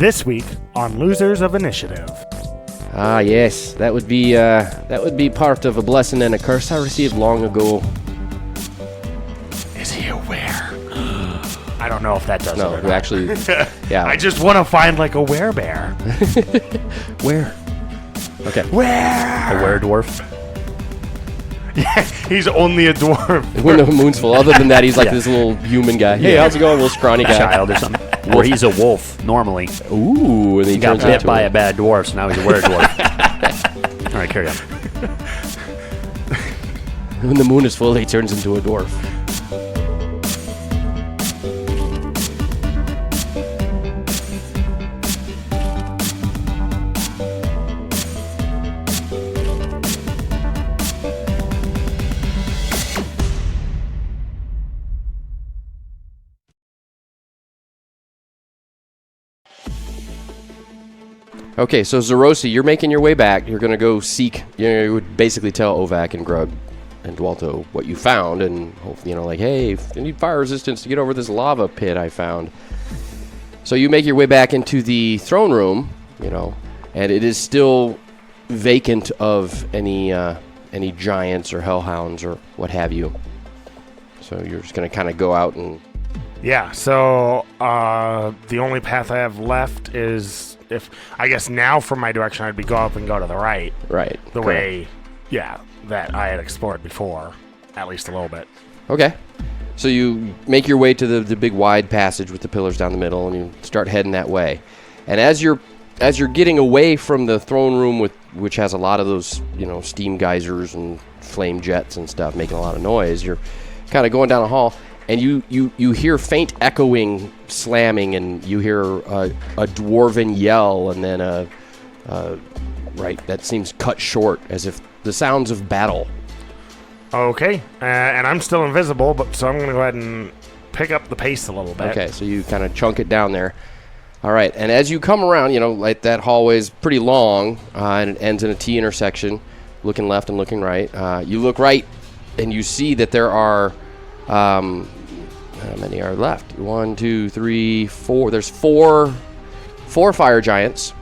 This week on Losers of Initiative. Ah, yes, that would be part of a blessing and a curse I received long ago. Is he aware? I don't know if that does No, it or not. actually, yeah. I just want to find like a werebear. Where? Okay. Where? A were-dwarf. Yeah, he's only a dwarf. When the moon's full. Other than that, he's like this little human guy. Hey, how's it going, little scrawny guy? Child or something. Or he's a wolf, normally. Ooh, and then he He got turns bit into by a bad dwarf, so now he's a were-dwarf. All right, carry on. When the moon is full, he turns into a dwarf. Okay, so Zerosi, you're making your way back. You're going to go seek, you would basically tell Ovak and Grug and Dwalto what you found, and, like, hey, if you need fire resistance to get over this lava pit I found. So you make your way back into the throne room, and it is still vacant of any giants or hellhounds or what have you. So you're just going to kind of go out and... Yeah, so the only path I have left is, I guess now from my direction I'd go up and go to the right. Right. The way, that I had explored before, at least a little bit. Okay. So you make your way to the big wide passage with the pillars down the middle, and you start heading that way. And as you're getting away from the throne room, which has a lot of those steam geysers and flame jets and stuff making a lot of noise, you're kind of going down a hall, and you hear faint echoing slamming, and you hear a dwarven yell, and then that seems cut short as if the sounds of battle. Okay, and I'm still invisible, so I'm going to go ahead and pick up the pace a little bit. Okay, so you kind of chunk it down there. All right, and as you come around, like that hallway is pretty long, and it ends in a T intersection, looking left and looking right. You look right, and you see that there are, how many are left? 1, 2, 3, 4. There's four fire giants.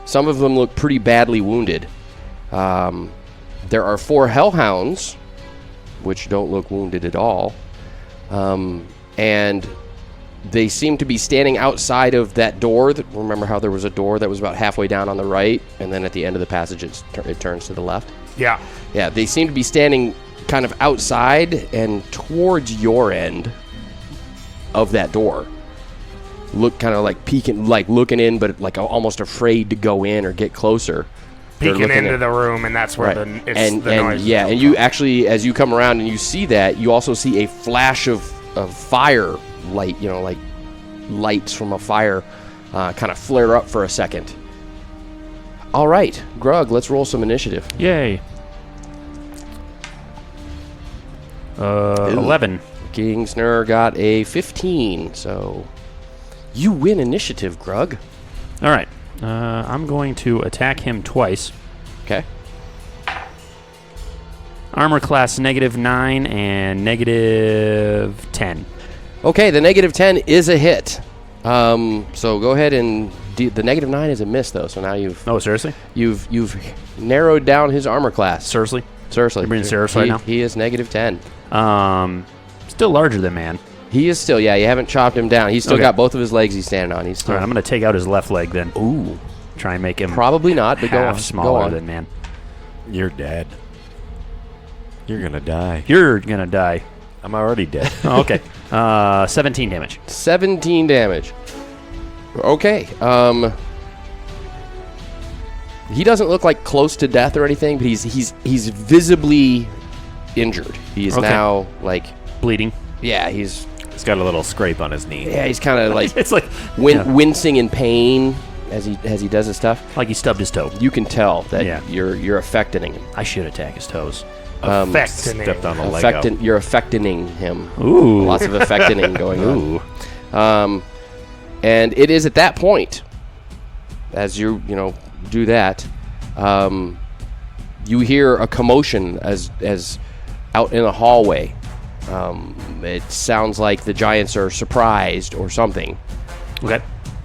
Some of them look pretty badly wounded. There are 4 hellhounds, which don't look wounded at all. And they seem to be standing outside of that door. Remember how there was a door that was about halfway down on the right, and then at the end of the passage it turns to the left? Yeah. Yeah, they seem to be standing kind of outside and towards your end of that door. Look kind of like peeking, like looking in, but like almost afraid to go in or get closer. Peeking into the room, and that's where right. the and noise yeah, and you actually, as you come around and you see that, you also see a flash of fire light, like lights from a fire kind of flare up for a second. All right, Grug, let's roll some initiative. Yay. 11. Kingsner got a 15, so you win initiative, Grug. All right. I'm going to attack him twice. Okay. Armor class -9 and -10. Okay, the -10 is a hit. So go ahead and the -9 is a miss though. So now Oh, seriously? you've narrowed down his armor class. Seriously? Seriously. You're being serious right now? He is -10. Still larger than man. He is still, you haven't chopped him down. He's still got both of his legs he's standing on. He's still. All right, I'm going to take out his left leg then. Ooh. Try and make him Probably not, but go on. half smaller Go on. than man. You're dead. You're gonna die. You're going to die. I'm already dead. Oh, okay. 17 damage. 17 damage. Okay. He doesn't look like close to death or anything, but he's visibly injured. He is now like bleeding. Yeah, he's got a little scrape on his knee. Yeah, he's kind of like it's like wincing in pain as he does his stuff. Like he stubbed his toe. You can tell that you're affecting him. I should attack his toes. Stepped on a Lego. You're affecting him. Ooh. Lots of affecting going on. And it is at that point, as you do that, you hear a commotion as out in the hallway. It sounds like the giants are surprised or something. Okay.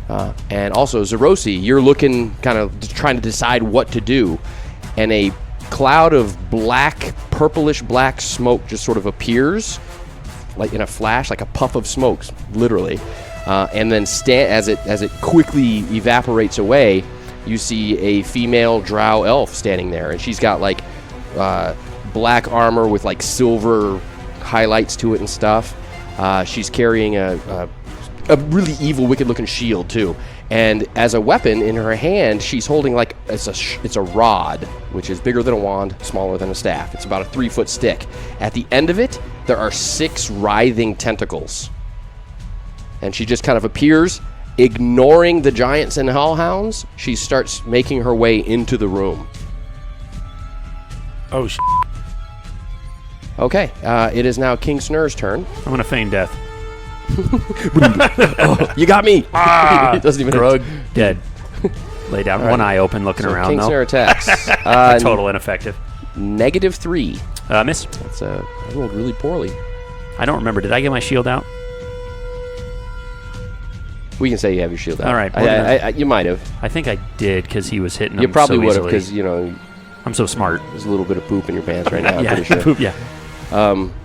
And also, Zerosi, you're looking, kind of trying to decide what to do. And a cloud of purplish black smoke just sort of appears, like in a flash, like a puff of smoke, literally. And then as it quickly evaporates away, you see a female drow elf standing there. And she's got like black armor with like silver highlights to it and stuff. She's carrying a really evil, wicked-looking shield too, and as a weapon in her hand, she's holding like it's a rod, which is bigger than a wand, smaller than a staff. It's about a 3-foot stick. At the end of it, there are 6 writhing tentacles, and she just kind of appears, ignoring the giants and hellhounds. She starts making her way into the room. Oh, Okay, it is now King Snur's turn. I'm going to feign death. Oh, you got me. It doesn't even Grug dead. Lay down, All one right. eye open, looking So around. King though. Snur attacks. Total ineffective. -3. Miss. That's I rolled really poorly. I don't remember. Did I get my shield out? We can say you have your shield out. All right, You might have. I think I did because he was hitting You him probably so would have easily. because I'm so smart. there's a little bit of poop in your pants right now. I'm Yeah, pretty sure. poop, yeah.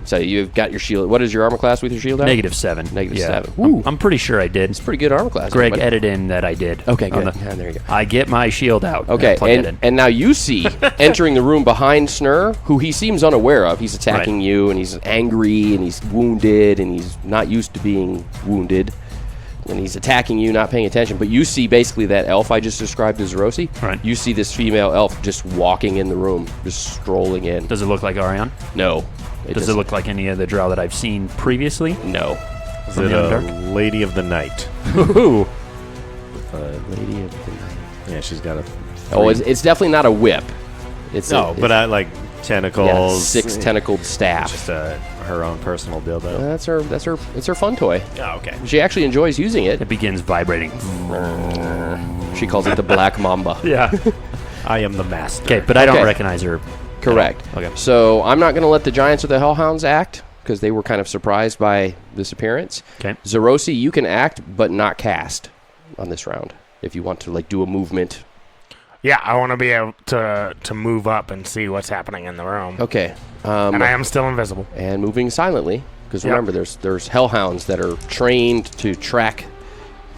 So you've got your shield. What is your armor class with your shield out? -7. Negative yeah. 7. Woo. I'm pretty sure I did. It's pretty good armor class. Greg everybody. edited in that I did. Okay, on good. the- Yeah, there you go. I get my shield out. Okay, plug it in. and now you see entering the room behind Snur, who he seems unaware of. He's attacking Right. you, and he's angry, and he's wounded, and he's not used to being wounded. And he's attacking you, not paying attention. But you see basically that elf I just described as Rosi. Right. You see this female elf just walking in the room, just strolling in. Does it look like Arion? No. Does it doesn't. look like any of the drow that I've seen previously? No. Is From it the a Underdark? Lady of the Night? Ooh. Lady of the Night. Yeah, she's got a. Oh, it's definitely not a whip. It's No, but I like tentacles. 6 tentacled staff. Just her own personal dildo. It's her fun toy. Oh, okay. She actually enjoys using it. It begins vibrating. She calls it the Black Mamba. Yeah. I am the master. Okay, but I don't Okay. recognize her. Correct. Okay. So I'm not going to let the Giants or the Hellhounds act because they were kind of surprised by this appearance. Okay. Zerosi, you can act but not cast on this round if you want to like do a movement. Yeah, I want to be able to move up and see what's happening in the room. Okay. And I am still invisible. And moving silently because Yep. remember there's Hellhounds that are trained to track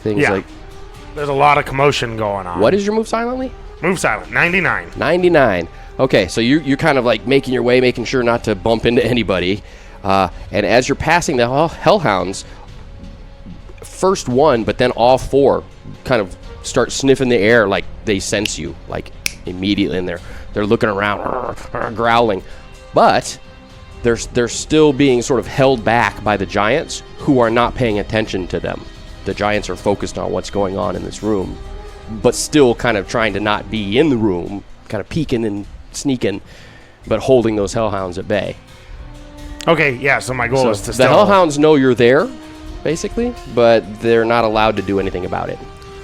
things Yeah. like. There's a lot of commotion going on. What is your move silently? Move silent? 99. 99. Okay, so you're kind of like making your way, making sure not to bump into anybody. And as you're passing the Hellhounds, first one, but then all 4 kind of start sniffing the air like they sense you, like immediately, and they're looking around, growling. But they're still being sort of held back by the Giants, who are not paying attention to them. The Giants are focused on what's going on in this room, but still kind of trying to not be in the room, kind of peeking and sneaking, but holding those Hellhounds at bay. Okay, yeah, so my goal So is to the still... Hellhounds know you're there, basically, but they're not allowed to do anything about it.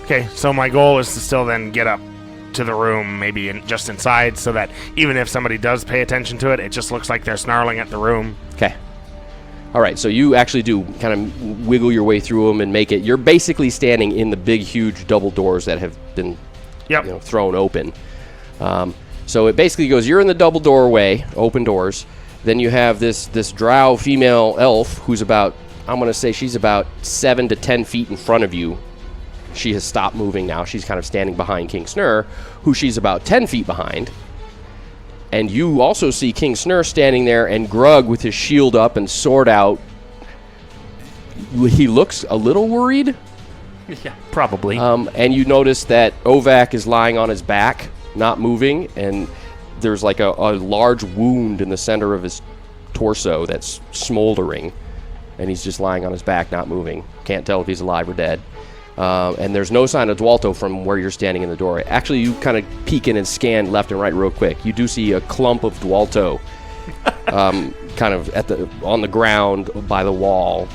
Okay, so my goal is to still then get up to the room, maybe just inside, so that even if somebody does pay attention to it, it just looks like they're snarling at the room. Okay. All right, so you actually do kind of wiggle your way through them and make it. You're basically standing in the big, huge double doors that have been Yep. thrown open. So it basically goes, you're in the double doorway, open doors. Then you have this drow female elf who's about, I'm going to say she's about 7 to 10 feet in front of you. She has stopped moving now. She's kind of standing behind King Snur, who she's about 10 feet behind. And you also see King Snur standing there and Grug with his shield up and sword out. He looks a little worried. Yeah, probably. And you notice that Ovak is lying on his back, not moving, and there's like a large wound in the center of his torso that's smoldering, and he's just lying on his back, not moving. Can't tell if he's alive or dead. And there's no sign of Dwalto from where you're standing in the doorway. Actually, you kind of peek in and scan left and right real quick. You do see a clump of Dwalto kind of on the ground by the wall.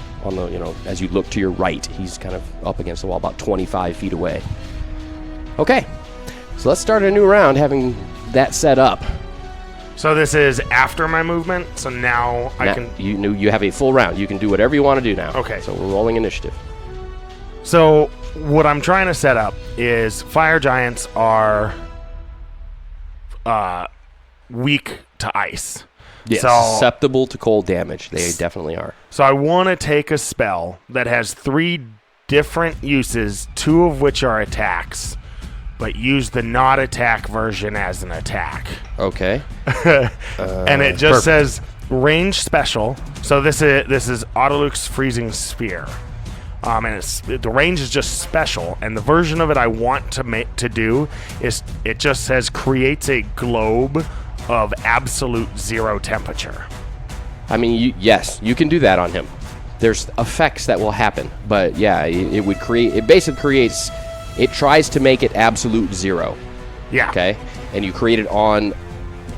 As you look to your right, he's kind of up against the wall, about 25 feet away. Okay, so let's start a new round, having that set up. So this is after my movement, so now I can... You have a full round. You can do whatever you want to do now. Okay. So we're rolling initiative. So what I'm trying to set up is fire giants are weak to ice. Yes, So, susceptible to cold damage. They definitely are. so I want to take a spell that has 3 different uses, 2 of which are attacks, but use the not attack version as an attack. Okay. And it just says range special. So this is Autoluke's Freezing Spear. And the range is just special, and the version of it I want to do is it just says creates a globe of absolute 0 temperature. I mean, yes, you can do that on him. There's effects that will happen, but yeah, it would create. It basically creates. It tries to make it absolute 0. Yeah. Okay, and you create it on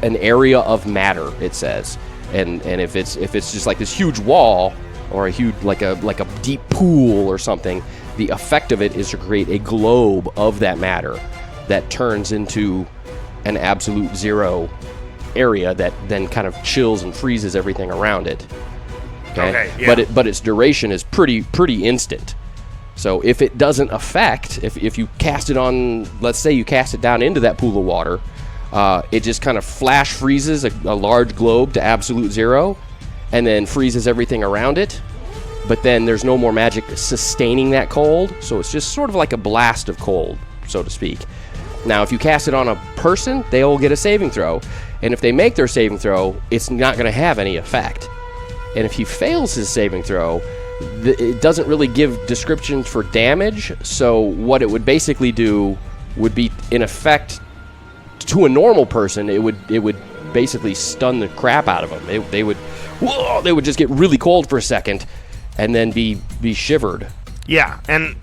an area of matter. It says, and if it's just like this huge wall or a huge like a deep pool or something, the effect of it is to create a globe of that matter that turns into an absolute 0 area that then kind of chills and freezes everything around it. Okay, yeah. But its duration is pretty instant. So if it doesn't affect, if you cast it on, let's say you cast it down into that pool of water, it just kind of flash freezes a large globe to absolute 0, and then freezes everything around it. But then there's no more magic sustaining that cold, so it's just sort of like a blast of cold, so to speak. Now, if you cast it on a person, they will get a saving throw. And if they make their saving throw, it's not going to have any effect. And if he fails his saving throw, it doesn't really give descriptions for damage. So what it would basically do would be, in effect, to a normal person, it would basically stun the crap out of them. They would just get really cold for a second, and then be shivered. Yeah, and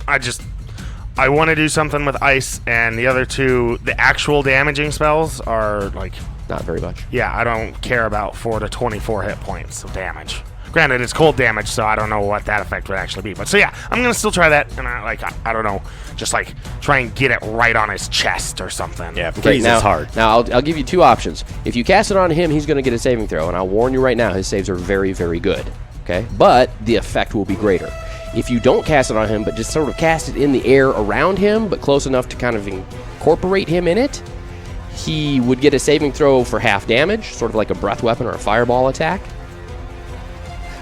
I want to do something with ice, and the other 2, the actual damaging spells are like... Not very much. Yeah, I don't care about 4 to 24 hit points of damage. Granted, it's cold damage, so I don't know what that effect would actually be. But so yeah, I'm gonna still try that, and I don't know, just like try and get it right on his chest or something. Yeah, freeze is hard. Now I'll give you 2 options. If you cast it on him, he's going to get a saving throw, and I'll warn you right now, his saves are very, very good. Okay, but the effect will be greater. If you don't cast it on him, but just sort of cast it in the air around him, but close enough to kind of incorporate him in it, he would get a saving throw for half damage, sort of like a breath weapon or a fireball attack.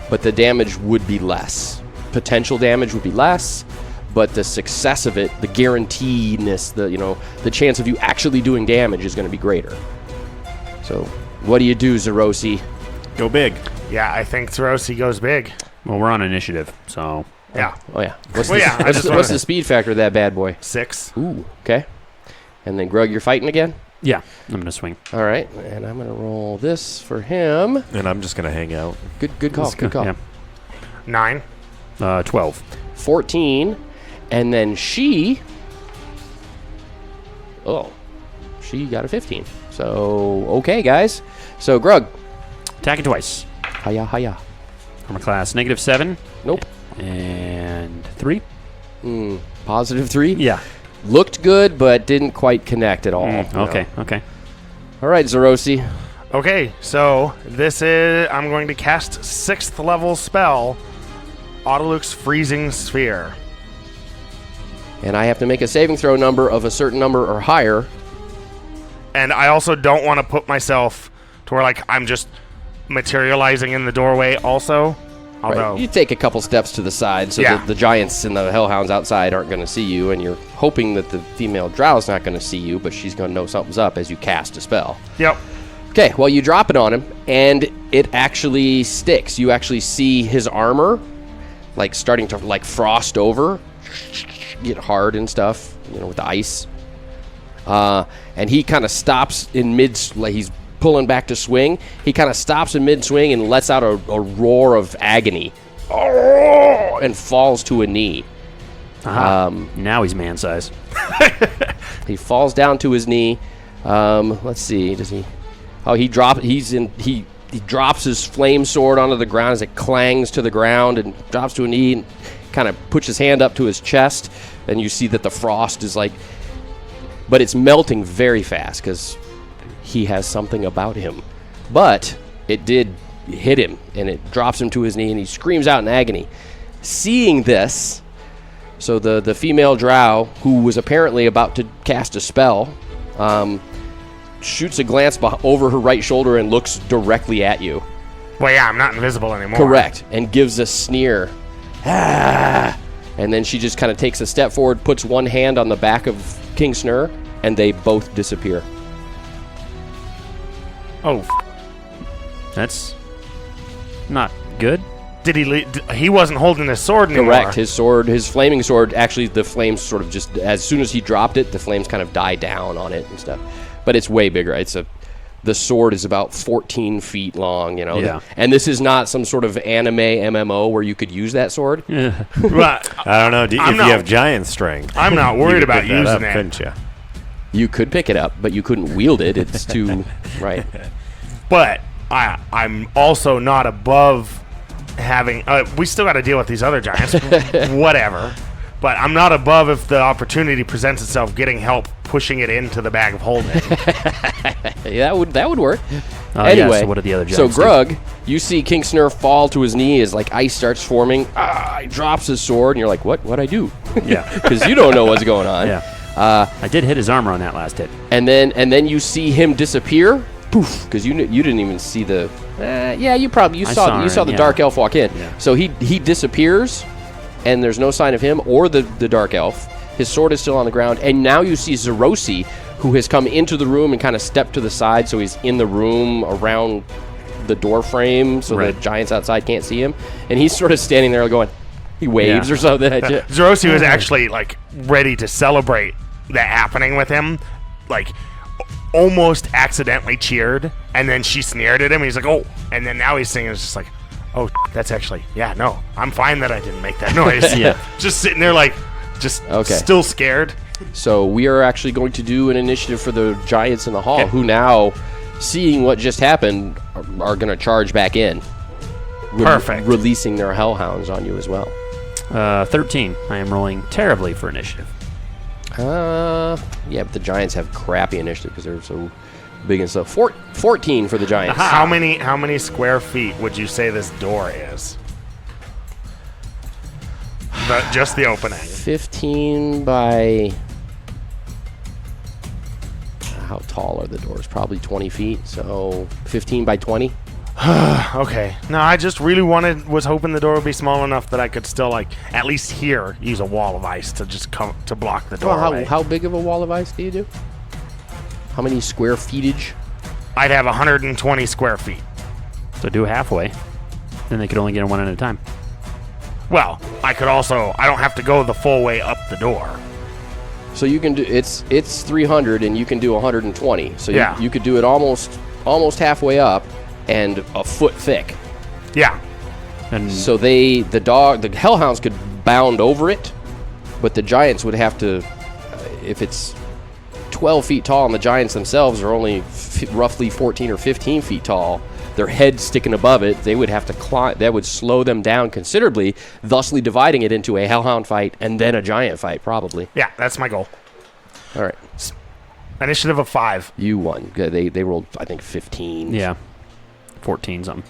But the damage would be less. Potential damage would be less, but the success of it, the guaranteedness, the chance of you actually doing damage is going to be greater. So, what do you do, Zerosi? Go big. Yeah, I think Zerosi goes big. Well, we're on initiative, so... Yeah. Oh, yeah. Well, yeah, I just what's wanna- the speed factor of that bad boy? 6. Ooh, okay. And then, Grug, you're fighting again? Yeah, I'm going to swing. All right, and I'm going to roll this for him. And I'm just going to hang out. Good call, good call. Yeah. 9. 12. 14, and then she got a 15. So, okay, guys. So, Grug. Attacking twice. Hiya. Armor class -7. Nope. And 3. Positive 3? Yeah. Looked good, but didn't quite connect at all. Okay. All right, Zerosi. Okay, so I'm going to cast 6th level spell, Autoluke's Freezing Sphere. And I have to make a saving throw number of a certain number or higher. And I also don't want to put myself to where like I'm just materializing in the doorway also. Although Right. You take a couple steps to the side so that the giants and the hellhounds outside aren't going to see you, and you're hoping that the female drow's not going to see you, but she's going to know something's up as you cast a spell. Yep. Okay, well, you drop it on him, and it actually sticks. You actually see his armor, like, starting to, like, frost over, get hard and stuff, with the ice. And he kind of stops in like, he's pulling back to swing. He kind of stops in mid-swing and lets out a roar of agony. And falls to a knee. Now he's man size. He falls down to his knee. Let's see. Does he? Oh, he drops his flame sword onto the ground as it clangs to the ground and drops to a knee and kind of puts his hand up to his chest. And you see that the frost is like, but it's melting very fast because he has something about him. But it did hit him, and it drops him to his knee, and he screams out in agony. Seeing this, So the female drow, who was apparently about to cast a spell, shoots a glance over her right shoulder and looks directly at you. Well, yeah, I'm not invisible anymore. Correct. And gives a sneer. Ah! And then she just kind of takes a step forward, puts one hand on the back of King Snur, and they both disappear. Oh, That's not good. did he? He wasn't holding his sword anymore. Correct. His sword, his flaming sword, actually the flames sort of just, as soon as he dropped it, the flames kind of die down on it and stuff. But it's way bigger. The sword is about 14 feet long, you know. Yeah. And this is not some sort of anime MMO where you could use that sword. Yeah. But I don't know. If I'm you not- have giant strength, I'm not you worried could about pick that using up, it. couldn't you? You could pick it up, but you couldn't wield it. It's too right. But I'm also not above having. We still got to deal with these other giants. Whatever. But I'm not above if the opportunity presents itself, getting help pushing it into the bag of holding. Yeah, that would work. Yeah, Anyway, so what are the other so giants do? Grug, you see King Snur fall to his knee as like ice starts forming. He drops his sword, and you're like, "What'd I do?" Yeah. Because you don't know what's going on. Yeah. I did hit his armor on that last hit. And then you see him disappear. Poof! Because you didn't even see the. Yeah, you saw saw the him, dark yeah. elf walk in. Yeah. So he disappears, and there's no sign of him or the dark elf. His sword is still on the ground, and now you see Zerosi, who has come into the room and kind of stepped to the side, so he's in the room around the door frame, so Right. the giants outside can't see him, and he's sort of standing there going, he waves Yeah. or something. Zerosi was actually like ready to celebrate that happening with him, like almost accidentally cheered, and then she sneered at him. And he's like, "Oh!" And then now he's singing. It's just like, "Oh, that's actually, yeah, no, I'm fine that I didn't make that noise." Yeah. Just sitting there like, just Okay. still scared. So we are actually going to do an initiative for the giants in the hall, Okay. who now, seeing what just happened, are going to charge back in. Perfect. Releasing their hellhounds on you as well. 13. I am rolling terribly for initiative. Yeah, but the giants have crappy initiative because they're so big and stuff. 14 for the giants. How many square feet would you say this door is? Just the opening. 15 by... How tall are the doors? Probably 20 feet, so 15 by 20. Okay. No, I just really was hoping the door would be small enough that I could still, like, at least here use a wall of ice to just come to block the door. Well, how big of a wall of ice do you do? How many square feetage? I'd have 120 square feet. So do halfway. Then they could only get in one at a time. Well, I don't have to go the full way up the door. So you can do it's 300 and you can do 120. So Yeah. you could do it almost halfway up and a foot thick. Yeah. And So the hellhounds could bound over it, but the giants would have to, if it's 12 feet tall and the giants themselves are only roughly 14 or 15 feet tall, their heads sticking above it, they would have to climb. That would slow them down considerably, thusly dividing it into a hellhound fight and then a giant fight, probably. Yeah, that's my goal. All right, Initiative of 5. you won. They rolled, I think, 15. yeah, 14 something.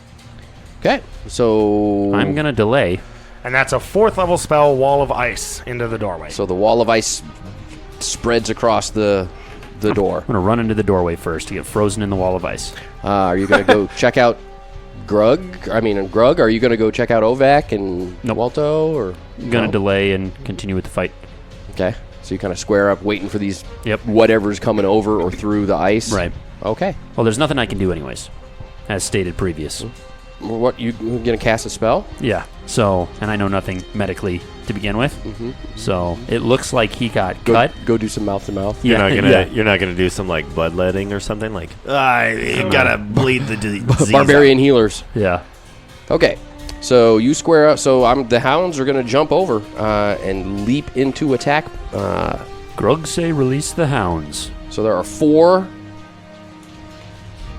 Okay, so I'm going to delay. And that's a 4th level spell, Wall of Ice, into the doorway. So the wall of ice spreads across the door. I'm going to run into the doorway first to get frozen in the wall of ice. Are you going to go check out Grug? Are you going to go check out Ovac and Nope. Walto? Or I'm going to no? delay and continue with the fight. Okay, so you kind of square up, waiting for these Yep. whatever's coming over or through the ice. Right. Okay. Well, there's nothing I can do anyways, as stated previous. What, you going to cast a spell? Yeah. So, and I know nothing medically to begin with. Mm-hmm. So it looks like he got cut. Go do some mouth to mouth. You're Yeah. not gonna do some like bloodletting or something like. You gotta bleed the disease. Barbarian healers. Yeah. Okay. So you square up. So the hounds are going to jump over and leap into attack. Grug say release the hounds. So there are 4.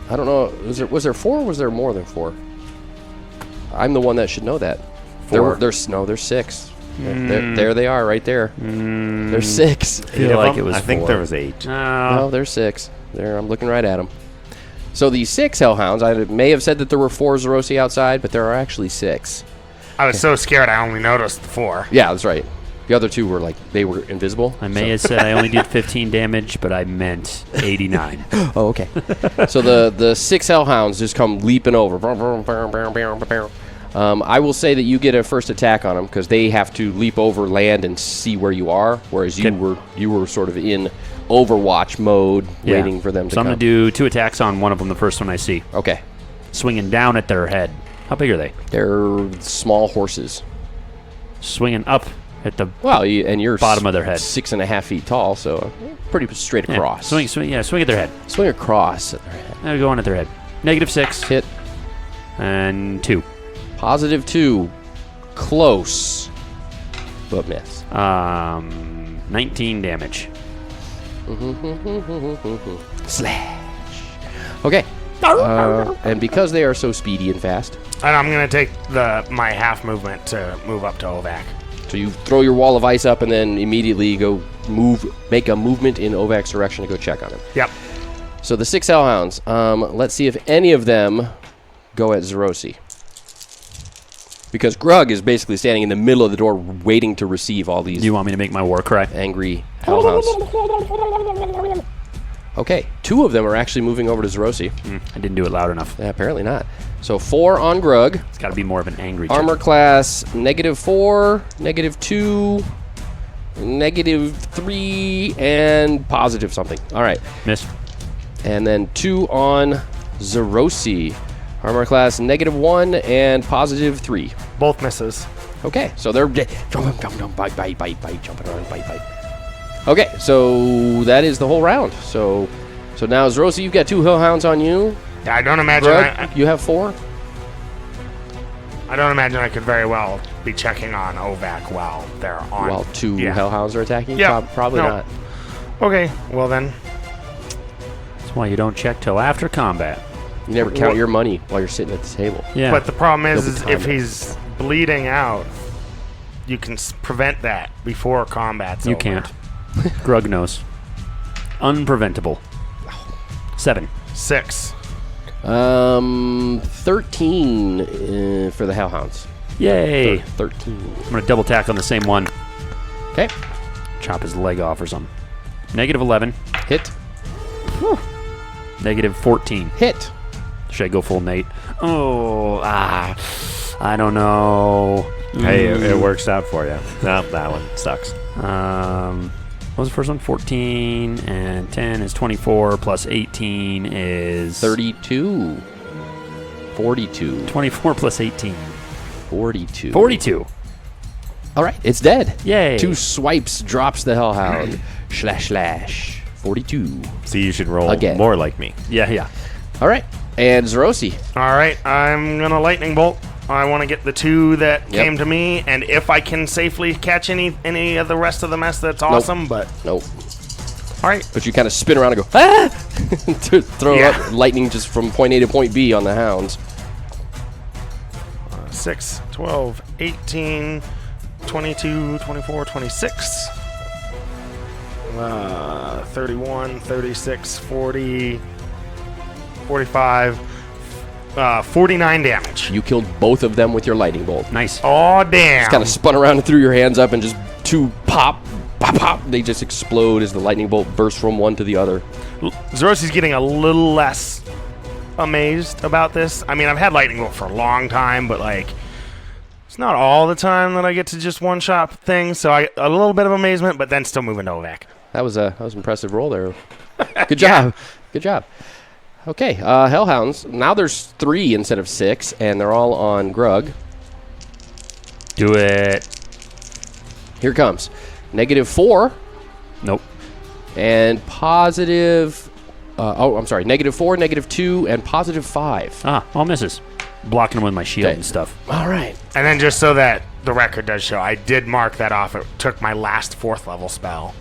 I don't know. Was there 4 or was there more than 4? I'm the one that should know that. 4. There's 6. There they are, right there. There's 6. I feel like it was I think 4. there was 8. No, there's 6. There, I'm looking right at them. So these 6 hellhounds, I may have said that there were 4 Zerosi outside, but there are actually 6. I was so scared I only noticed the 4. Yeah, that's right. The other two were they were invisible. I may have said I only did 15 damage, but I meant 89. Oh, okay. So the 6 hellhounds just come leaping over. I will say that you get a first attack on them because they have to leap over land and see where you are, whereas you were sort of in Overwatch mode, waiting for them to come. So I'm come. going to do 2 attacks on one of them, the first one I see. Okay. Swinging down at their head. How big are they? They're small horses. Swinging up at the and you're bottom of their head. 6.5 feet tall, so pretty straight across. Swing at their head. Swing across at their head. There we go on at their head. -6. Hit. And 2. +2. Close. But miss. 19 damage. Slash. Okay. And because they are so speedy and fast, And I'm going to take my half movement to move up to Ovac. so you throw your wall of ice up and then immediately go make a movement in Ovac's direction to go check on him. Yep. So the 6 hellhounds, let's see if any of them go at Zerosi. Because Grug is basically standing in the middle of the door waiting to receive all these Do you want me to make my war cry? angry hellhounds. Okay, 2 of them are actually moving over to Zerosi. I didn't do it loud enough. Apparently not. So 4 on Grug. It's got to be more of an angry Armor class -4, -2, -3, and positive something. All right. Miss. And then 2 on Zerosi. Armor class -1 and +3. Both misses. Okay, so they're jump, bite, jumping around, bite. Okay, so that is the whole round. So now Zerosi, you've got 2 hellhounds on you. Yeah, I don't imagine Grug, you have 4. I don't imagine I could very well be checking on Ovac while they're on. While 2 hellhounds are attacking? Yeah. Probably No. not. Okay, well then. That's why you don't check till after combat. You never count your money while you're sitting at the table. Yeah. But the problem They'll is be if timed. he's bleeding out, you can prevent that before combat's you over. can't. Grug knows. Unpreventable. 7. 6. 13 for the hellhounds. Yay. 13. I'm going to double tack on the same one. Okay. Chop his leg off or something. -11. Hit. -14. Hit. Should I go full Nate? I don't know. Hey, it works out for you. No, that one sucks. What was the first one? 14 and 10 is 24 plus 18 is 32. 42. 24 plus 18. 42. 42. All right, it's dead. Yay. 2 swipes drops the hellhound. slash. 42. So you should roll Again. more like me. Yeah. All right, and Zerosi. All right, I'm going to lightning bolt. I want to get the 2 that came to me, and if I can safely catch any of the rest of the mess, that's awesome, but... Nope. All right. But you kind of spin around and go, ah! to throw Yeah. up lightning just from point A to point B on the hounds. 6, 12, 18, 22, 24, 26, 31, 36, 40, 45, 49 damage. You killed both of them with your lightning bolt. Nice. Oh, damn. Kind of spun around and threw your hands up and just 2 pop. They just explode as the lightning bolt bursts from one to the other. Zerosi's getting a little less amazed about this. I mean, I've had lightning bolt for a long time, but like, it's not all the time that I get to just one-shot things. So a little bit of amazement, but then still moving to Ovac. That was an impressive roll there. Good job. Good job. Okay, hellhounds. Now there's 3 instead of 6, and they're all on Grug. Do it. Here it comes. -4 Nope. and positive. I'm sorry. -4, -2, and +5. All misses. Blocking him with my shield Okay. and stuff. All right. And then just so that the record does show, I did mark that off. It took my last 4th level spell.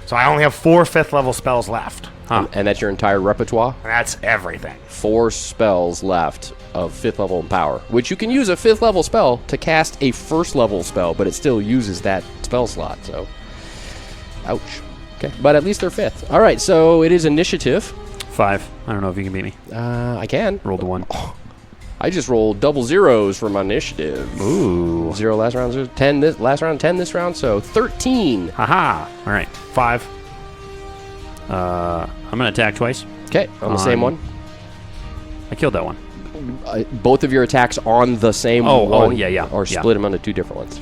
So I only have 4 5th level spells left. And that's your entire repertoire? And that's everything. 4 spells left of 5th level power, which you can use a 5th level spell to cast a 1st level spell, but it still uses that spell slot, so ouch. Okay, but at least they're 5th. All right, so it is initiative. 5. I don't know if you can beat me. I can. Rolled a 1. I just rolled double zeros for my initiative. Ooh. 0 last round, 10 this last round, 10 this round, so 13. Haha. All right. 5. I'm going to attack twice. Okay, on the same one. I killed that one. Both of your attacks on the same one? Oh, yeah. Or Yeah. split them into 2 different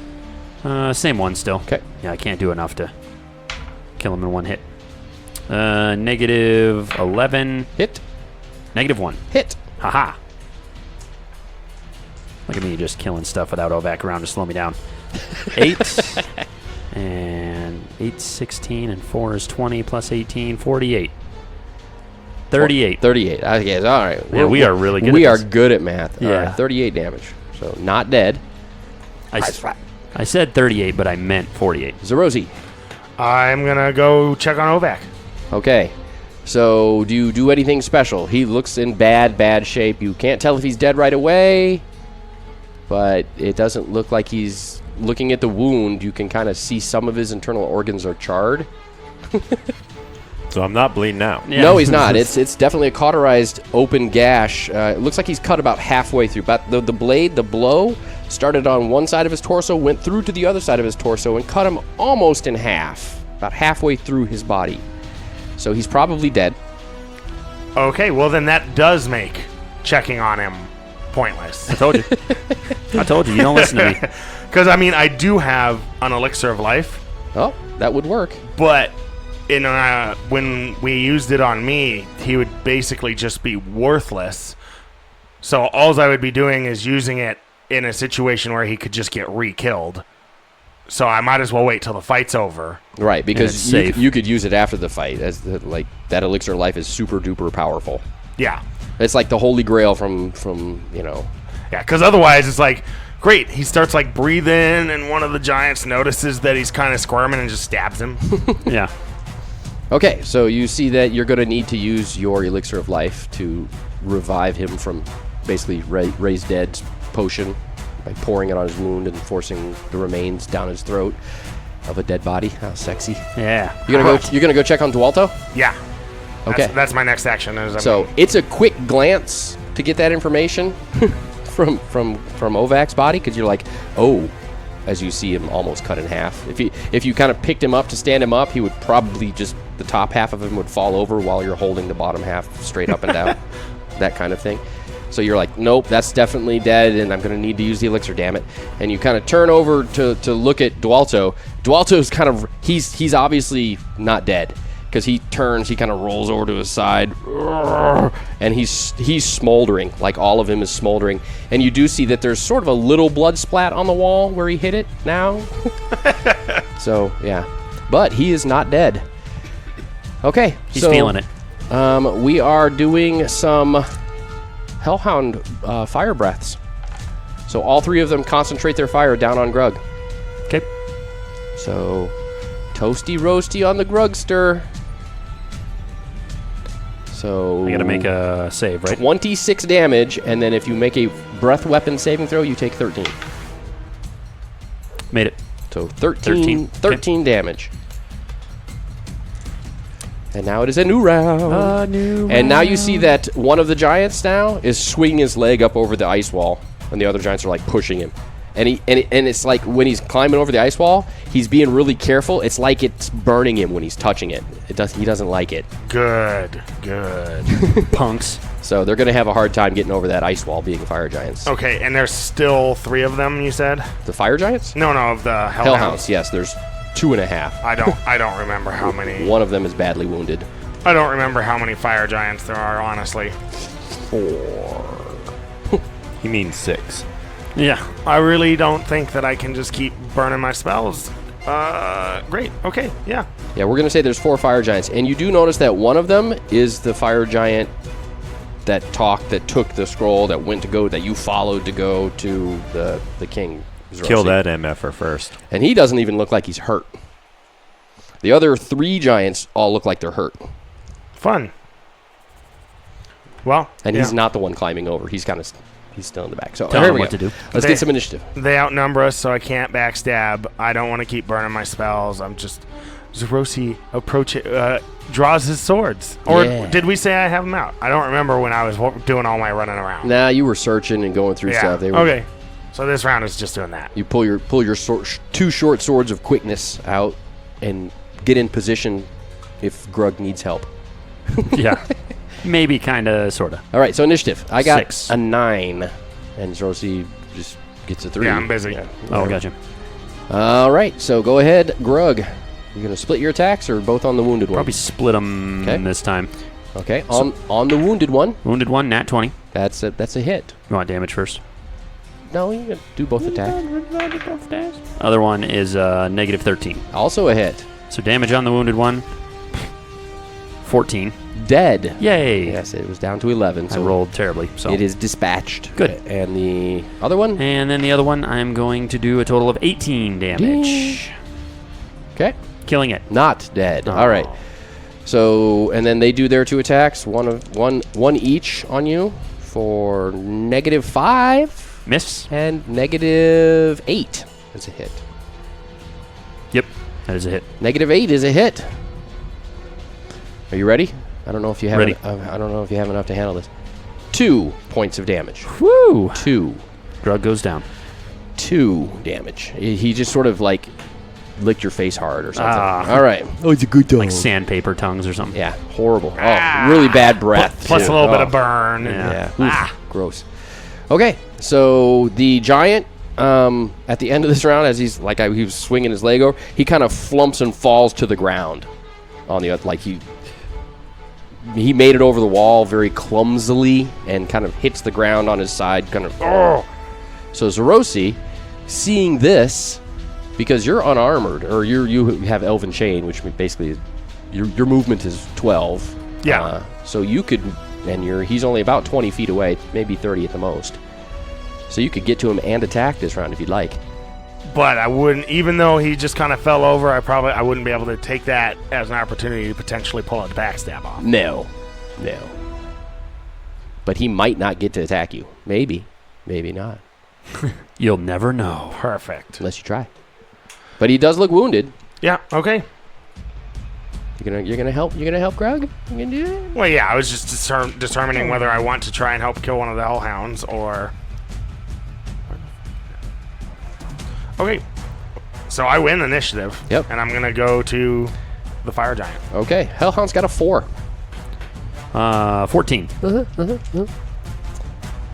ones? Same one still. Okay. Yeah, I can't do enough to kill him in one hit. Negative 11. Hit. Negative 1. Hit. Haha. Look at me just killing stuff without Ovac around to slow me down. 8. And 8, 16, and 4 is 20, plus 18, 48. 38. 38. I guess. All right. Yeah, we are really good We at are this. good at math. All Yeah. right, 38 damage. So not dead. I said 38, but I meant 48. Zerosi. I'm going to go check on Ovac. Okay. So do you do anything special? He looks in bad shape. You can't tell if he's dead right away, but it doesn't look like he's looking at the wound. You can kind of see some of his internal organs are charred. So I'm not bleeding out. Yeah. No, he's not. It's definitely a cauterized open gash. It looks like he's cut about halfway through. But the blade, the blow, started on one side of his torso, went through to the other side of his torso, and cut him almost in half, about halfway through his body. So he's probably dead. Okay, well then that does make checking on him pointless. I told you. I told you. You don't listen to me. Because, I mean, I do have an elixir of life, Oh, that would work. but when we used it on me, he would basically just be worthless. So all I would be doing is using it in a situation where he could just get re-killed. So I might as well wait till the fight's over. Right, it's because safe. you could use it after the fight. Like that elixir of life is super duper powerful. Yeah. It's like the holy grail from Yeah, because otherwise it's like, great, he starts like breathing, and one of the giants notices that he's kind of squirming and just stabs him. Yeah. Okay, so you see that you're going to need to use your elixir of life to revive him from basically raise dead potion by pouring it on his wound and forcing the remains down his throat of a dead body. How sexy! Yeah. You're gonna go check on Dualto. Yeah. Okay. That's my next action. So it's a quick glance to get that information from Ovac's body, because you're like, oh, as you see him almost cut in half. If you kind of picked him up to stand him up, he would probably just, the top half of him would fall over while you're holding the bottom half straight up and down, that kind of thing. So you're like, nope, that's definitely dead, and I'm going to need to use the elixir, damn it. And you kind of turn over to look at Dualto. Dualto's kind of, he's obviously not dead, because he turns, he kind of rolls over to his side, and he's smoldering, like all of him is smoldering. And you do see that there's sort of a little blood splat on the wall where he hit it now. So, yeah. But he is not dead. Okay. He's feeling it. We are doing some Hellhound fire breaths. So all 3 of them concentrate their fire down on Grug. Okay. So, toasty roasty on the Grugster. So I got to make a save, right? 26 damage, and then if you make a breath weapon saving throw, you take 13. Made it. So 13 damage. And now it is a new round. And now you see that one of the giants now is swinging his leg up over the ice wall, and the other giants are like pushing him. And it's like when he's climbing over the ice wall, he's being really careful. It's like it's burning him when he's touching it. He doesn't like it. Good. Punks. So they're going to have a hard time getting over that ice wall, being fire giants. Okay, and there's still 3 of them, you said? The fire giants? No, of the Hellhounds, yes. There's 2.5. I don't remember how many. One of them is badly wounded. I don't remember how many fire giants there are, honestly. 4. He means 6. Yeah. I really don't think that I can just keep burning my spells. Great. Okay, yeah. Yeah, we're going to say there's 4 fire giants. And you do notice that one of them is the fire giant that took the scroll, that you followed to go to the king. Kill that MFer first. And he doesn't even look like he's hurt. The other 3 giants all look like they're hurt. Fun. Well, And yeah. he's not the one climbing over. He's still in the back. So Tell here him we what go. to do. Let's get some initiative. They outnumber us, so I can't backstab. I don't want to keep burning my spells. I'm just Zerosi draws his swords. Or Yeah. did we say I have them out? I don't remember when I was doing all my running around. Nah, you were searching and going through stuff. They were, Okay. So this round is just doing that. You pull your two short swords of quickness out and get in position if Grug needs help. Yeah. Maybe, kind of, sort of. All right, so initiative. I got 6. a 9, and Zerosi just gets a 3. Yeah, I'm busy. Oh, gotcha. All right, so go ahead, Grug. You're going to split your attacks or both on the wounded one? Probably split them Okay. this time. Okay, on the wounded one, Wounded one, nat 20. that's a hit. You want damage first? No, you can do both attacks. Other one is negative 13. Also a hit. So damage on the wounded one, 14. Dead. Yay! Yes, it was down to 11, I so rolled terribly. So it is dispatched. Good. And the other one? And then the other one, I'm going to do a total of 18 damage. Okay. Killing it. Not dead. Oh. All right. So, and then they do their 2 attacks, one each on you for -5 Miss. and -8 is a hit. Yep. That is a hit. -8 is a hit. Are you ready? I don't know if you have. Ready. I don't know if you have enough to handle this. 2 points of damage. Woo! 2 Drug goes down. damage. He just sort of like licked your face hard or something. Ah. All right. Oh, it's a good dog. Like sandpaper tongues or something. Yeah, horrible. Oh, really bad breath. Plus too. a little bit Oh. of burn. Yeah. Oof, gross. Okay, so the giant, at the end of this round, as he was swinging his leg over, he kind of flumps and falls to the ground. On the like he made it over the wall very clumsily and kind of hits the ground on his side, kind of. Oh. So Zerosi, seeing this, because you're unarmored or you have Elven Chain, which basically is, your movement is 12. Yeah. So you could, and he's only about 20 feet away, maybe 30 at the most. So you could get to him and attack this round if you'd like. But I wouldn't, even though he just kind of fell over, I wouldn't be able to take that as an opportunity to potentially pull a backstab off. No. But he might not get to attack you. Maybe not, You'll never know. Perfect. unless you try. But he does look wounded. Yeah. Okay. You're gonna help. You're gonna help Grug. You gonna do it? Well, yeah. I was just determining whether I want to try and help kill one of the hellhounds or. Okay. So I win initiative. Yep. And I'm gonna go to the fire giant. Okay. Hellhound's got a 4. 14. All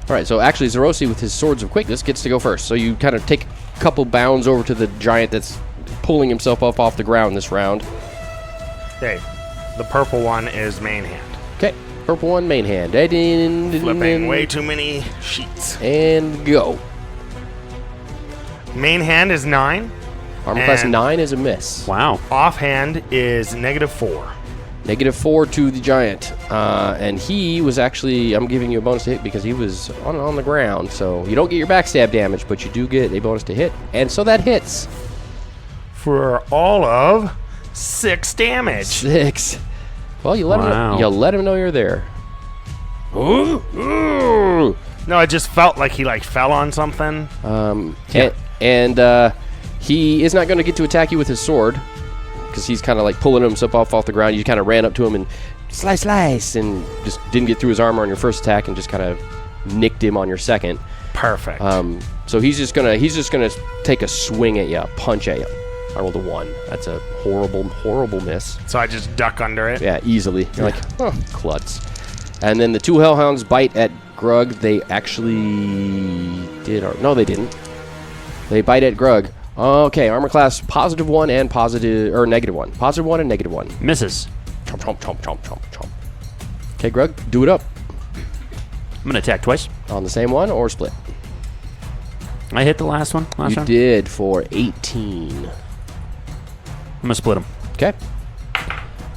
right. So actually, Zerosi with his swords of quickness gets to go first. So you kind of take a couple bounds over to the giant that's pulling himself up off the ground this round. Okay. The purple one is main hand. Okay. Purple one, main hand. Flipping way too many sheets. And go. Main hand is 9. Armor class And- 9 is a miss. Wow. Offhand is -4. -4 to the giant. And he was actually, I'm giving you a bonus to hit because he was on the ground. So you don't get your backstab damage, but you do get a bonus to hit. And so that hits. For all of 6 damage. 6. Well, you let Wow. him know you're there. No, it just felt like he fell on something. And he is not going to get to attack you with his sword because he's kind of like pulling himself off the ground. You kind of ran up to him and slice, and just didn't get through his armor on your first attack and just kind of nicked him on your second. Perfect. So he's just gonna take a swing at you, a punch at you. I rolled a 1. That's a horrible miss. So I just duck under it. Yeah, easily. You're like, oh, klutz. And then the 2 hellhounds bite at Grug. They actually did. No, they didn't. They bite at Grug. Okay, armor class +1 and -1. +1 and -1. Misses. Chomp, chomp, chomp, chomp, chomp, chomp. Okay, Grug, do it up. I'm going to attack twice. On the same one or split? I hit the last one. Last You round. did for 18. I'm going to split them. Okay.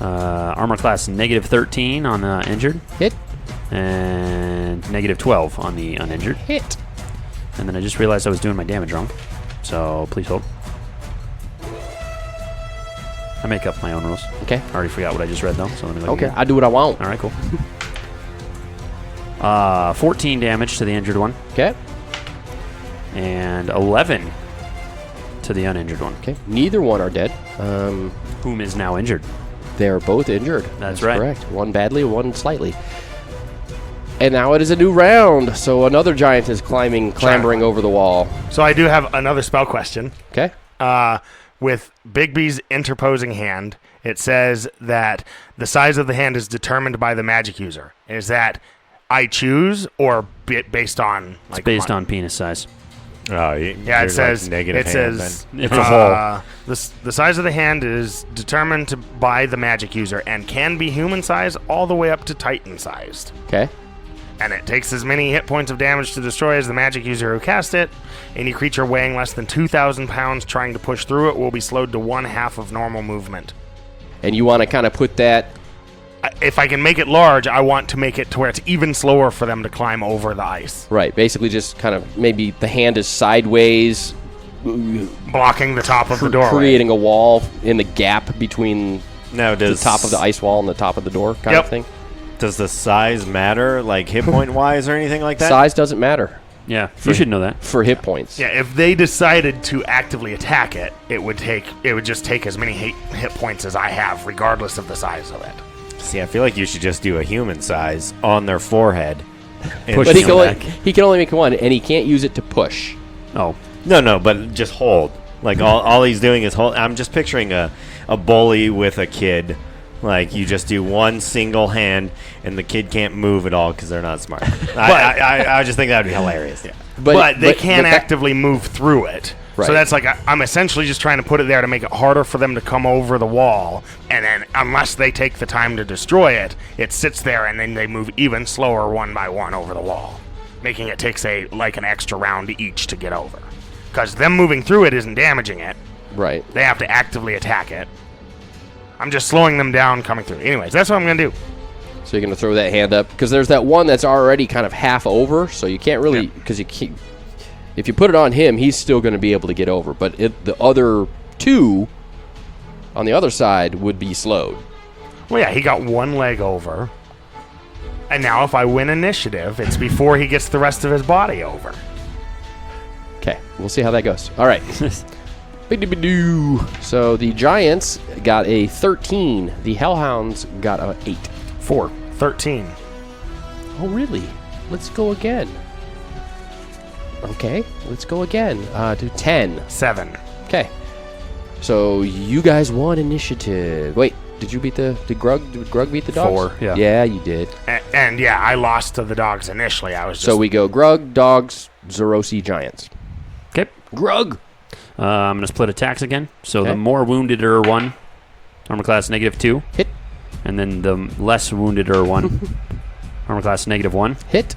Armor class -13 on the injured. Hit. And -12 on the uninjured. Hit. And then I just realized I was doing my damage wrong. So please hold. I make up my own rules. Okay. I already forgot what I just read though. So let me look Okay, again. I do what I want. All right, cool. 14 damage to the injured one. Okay. And 11 to the uninjured one. Okay, neither one are dead. Whom is now injured. They're both injured. That's right. Correct. One badly, one slightly. And now it is a new round. So another giant is clambering over the wall. So I do have another spell question. Okay. With Bigby's interposing hand, it says that the size of the hand is determined by the magic user. Is that I choose or based on? It's based on penis size. Oh, Yeah, it says like negative it hand, says then. It's a hole. the size of the hand is determined by the magic user and can be human size all the way up to Titan sized. Okay. And it takes as many hit points of damage to destroy as the magic user who cast it. Any creature weighing less than 2,000 pounds trying to push through it will be slowed to 1/2 of normal movement. And you want to kind of put that. If I can make it large, I want to make it to where it's even slower for them to climb over the ice. Right. Basically, just kind of maybe the hand is sideways, Blocking the top of the doorway. creating a wall in the gap between Now, the does top of the ice wall and the top of the door kind of thing. Does the size matter, like hit point wise or anything like that? Size doesn't matter Yeah, you should know that. for hit points. Yeah, if they decided to actively attack it, it would just take as many hit points as I have, regardless of the size of it. See, I feel like you should just do a human size on their forehead. And Push But he them can, only, back. he can only make one, and he can't use it to push. Oh, No, but just hold. Like all he's doing is hold. I'm just picturing a bully with a kid. Like you just do one single hand, and the kid can't move at all because they're not smart. I just think that would be hilarious. Yeah. But they can that- actively move through it. Right. So that's like I'm essentially just trying to put it there to make it harder for them to come over the wall. And then unless they take the time to destroy it, it sits there and then they move even slower one by one over the wall, making it take an extra round each to get over. Because them moving through it isn't damaging it. Right. They have to actively attack it. I'm just slowing them down coming through. Anyways, that's what I'm going to do. So you're going to throw that hand up because there's that one that's already kind of half over, so you can't really because you can't. If you put it on him, he's still going to be able to get over, but the other two on the other side would be slowed. Well, yeah, he got one leg over. And now if I win initiative, it's before he gets the rest of his body over. Okay, we'll see how that goes. All right. Bidoo. So the Giants got a 13. The Hellhounds got a 8. 4. 13. Oh, really? Let's go again. Okay, let's go again. To 10. 7. Okay. So you guys won initiative. Wait, did Grug beat the dogs? 4, yeah. Yeah, you did. And yeah, I lost to the dogs initially. I was just... So we go Grug, dogs, Zerosi, Giants. Okay. Grug. I'm going to split attacks again. So Okay. the more wounded one, armor class -2. Hit. And then the less wounded one, armor class -1. Hit.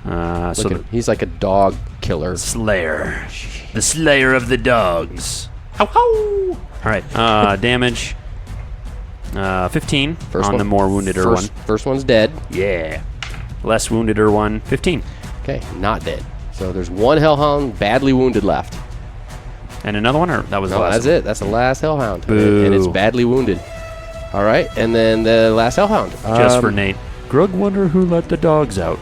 So the He's like a dog killer. Slayer. The Slayer of the Dogs. Ow, ow. All right. Damage. 15 First on one- the more wounded one. First one's dead. Yeah. Less wounded one, 15. Okay, not dead. So there's one Hellhound badly wounded left. And another one, or that was the No, last that's one? it. That's the last Hellhound. Boo. And it's badly wounded. All right, and then the last Hellhound. Just for Nate. Grug wonder who let the dogs out.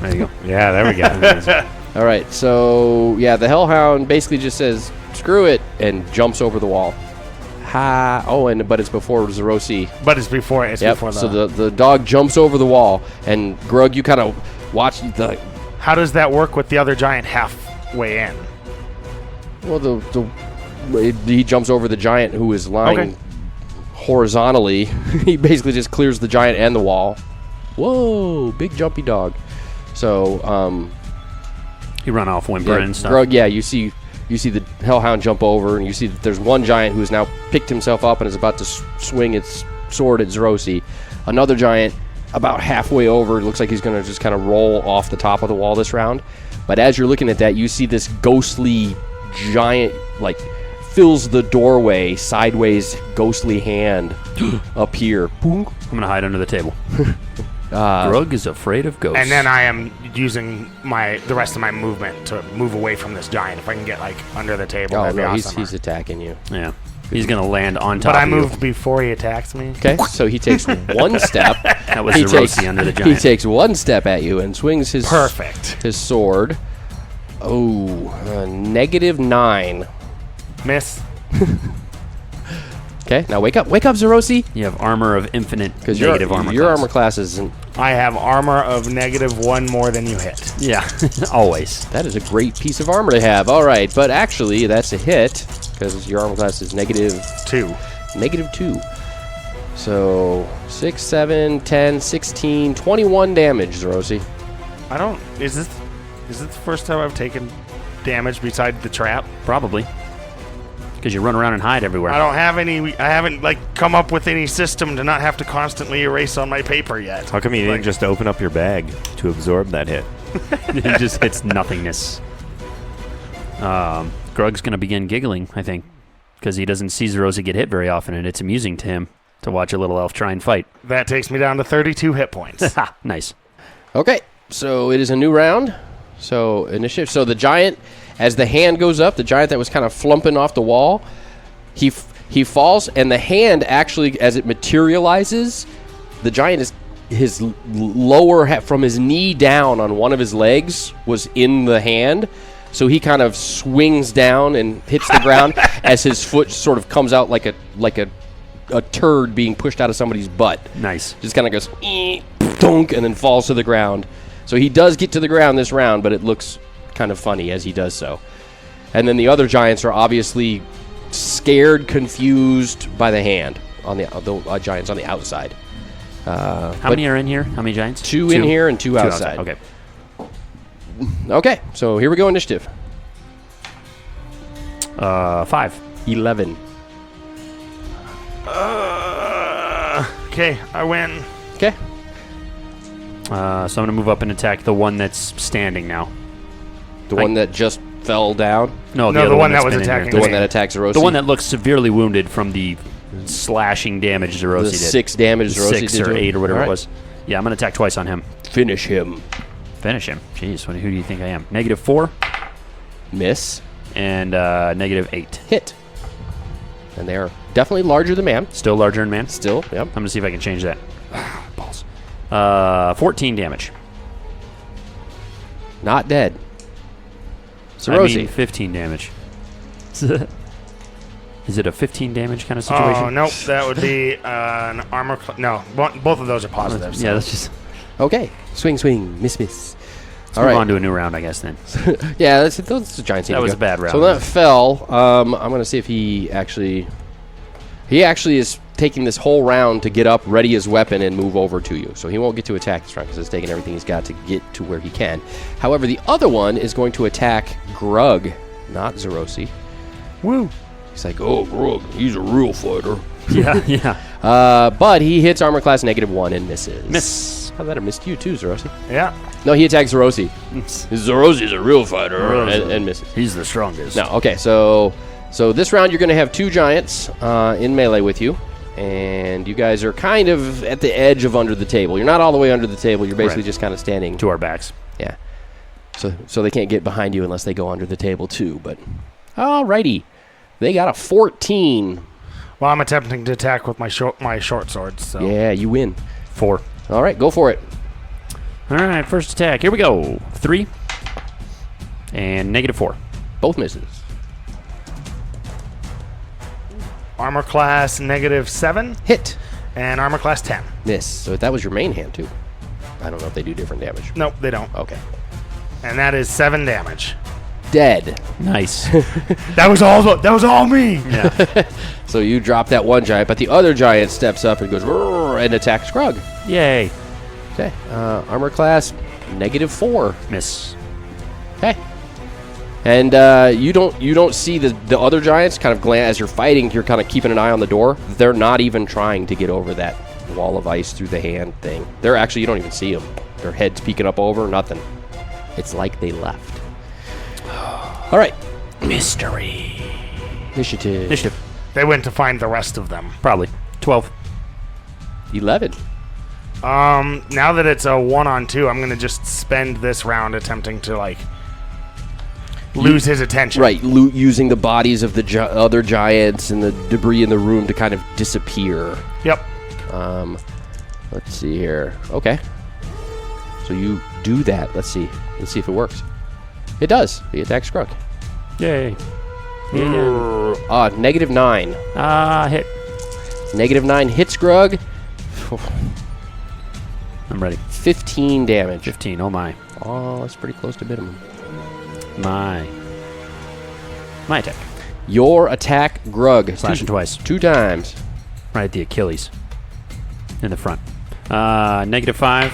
There you go. Yeah, there we go. All right, so yeah, the Hellhound basically just says screw it and jumps over the wall. Ha! Oh, but it's before Zerosi. But it's before the... So the dog jumps over the wall, and Grug, you kind of watch the. How does that work with the other giant halfway in? Well, he jumps over the giant who is lying Okay. horizontally. He basically just clears the giant and the wall. Whoa, big jumpy dog. So, He run off whimpering and stuff. Grug, yeah, you see the Hellhound jump over, and you see that there's one giant who's now picked himself up and is about to swing its sword at Zerosi. Another giant about halfway over. It looks like he's going to just kind of roll off the top of the wall this round. But as you're looking at that, you see this ghostly giant, like, fills the doorway, sideways, ghostly hand appear. Boom. I'm going to hide under the table. Grug is afraid of ghosts. And then I am using the rest of my movement to move away from this giant. If I can get under the table, Oh, that'd be no, awesome. he's attacking you. Yeah. He's going to land on top But I of you. moved before he attacks me. Okay, so he takes one step. That was He Zerosi under the He giant. takes one step at you and swings his Perfect. his sword. Oh, -9. Miss. Okay, now wake up. Wake up, Zerosi. You have armor of infinite Because negative armor. your class. armor class isn't. I have armor of -1 more than you hit. Yeah, always. That is a great piece of armor to have. All right, but actually that's a hit because your armor class is -2. -2. So 6, 7, 10, 16, 21 damage, Zerosi. I don't. Is this the first time I've taken damage beside the trap? Probably. Because you run around and hide everywhere. I don't have any. I haven't come up with any system to not have to constantly erase on my paper yet. How come you didn't just open up your bag to absorb that hit? It just hits nothingness. Grug's going to begin giggling, I think, because he doesn't see Zerosi get hit very often, and it's amusing to him to watch a little elf try and fight. That takes me down to 32 hit points. Ha! Nice. Okay, so it is a new round. So initiative. So the giant, as the hand goes up, the giant that was kind of flumping off the wall, he falls, and the hand actually, as it materializes, the giant is his lower from his knee down on one of his legs was in the hand. So he kind of swings down and hits the ground as his foot sort of comes out like a turd being pushed out of somebody's butt. Nice. Just kind of goes, dunk, and then falls to the ground. So he does get to the ground this round, but it looks kind of funny as he does so. And then the other giants are obviously scared, confused by the hand on the giants on the outside. How many are in here? How many giants? Two in here and two outside. Okay. Okay, so here we go, initiative. 5. 11. Okay, I win. Okay. So I'm going to move up and attack the one that's standing now. The one that just fell down. No, the other one that that's was been in here. attacking The me. one that attacks Zerosi. The one that looks severely wounded from the slashing damage Zerosi the did. 6 damage Zerosi did 6 to or him. 8 or whatever All right. it was. Yeah, I'm going to attack twice on him. Finish him. Finish him. Jeez, who do you think I am? -4 Miss. and -8. Hit. And they are definitely larger than man. Still larger than man. Still, yep. I'm going to see if I can change that. Balls. 14 damage. Not dead. I Zerosi. mean 15 damage. Is it a 15 damage kind of situation? Oh, nope. That would be an armor. No, both of those are positives. Yeah, let's just Okay. Swing, swing. Miss, miss. move on to a new round, I guess, then. Yeah, that's the Giants. That was a bad round. So that fell. I'm going to see if he actually is taking this whole round to get up, ready his weapon, and move over to you. So he won't get to attack this round because it's taking everything he's got to get to where he can. However, the other one is going to attack Grug, not Zerosi. Woo. He's like, oh, Grug, he's a real fighter. Yeah. But he hits armor class -1 and misses. Miss. How about it missed you too, Zerosi? Yeah. No, he attacks Zerosi. Zerosi's a real fighter and misses. He's the strongest. No, okay, so this round you're going to have 2 giants in melee with you, and you guys are kind of at the edge of under the table. You're not all the way under the table. You're basically Right. just kind of standing. To our backs. Yeah. So they can't get behind you unless they go under the table too. But alrighty, they got a 14. Well, I'm attempting to attack with my short swords. So. Yeah, you win. 4. All right, go for it. All right, first attack. Here we go. 3 and -4. Both misses. Armor class -7 Hit. and armor class 10. Miss. So that was your main hand too. I don't know if they do different damage. Nope, they don't. Okay. And that is 7 damage. Dead. Nice. That was all me. Yeah. So you drop that one giant, but the other giant steps up and goes "Roar," and attacks Grug. Yay. Okay. Armor class -4. Miss. Okay. And you don't see the other giants kind of as you're fighting. You're kind of keeping an eye on the door. They're not even trying to get over that wall of ice through the hand thing. They're actually, you don't even see them. Their heads peeking up over, nothing. It's like they left. All right. Mystery. Initiative. They went to find the rest of them. Probably. 12. 11. Now that it's a 1-on-2, I'm gonna just spend this round attempting to lose his attention. Right. Using the bodies of the other giants and the debris in the room to kind of disappear. Yep. Let's see here. Okay. So you do that. Let's see if it works. It does. He attacks Grug. Yay. -9. Hit. -9 hits Grug. I'm ready. 15 damage. 15. Oh my. Oh, that's pretty close to minimum. My attack. Your attack, Grug. Slashing twice. 2 times. Right at the Achilles. In the front. -5.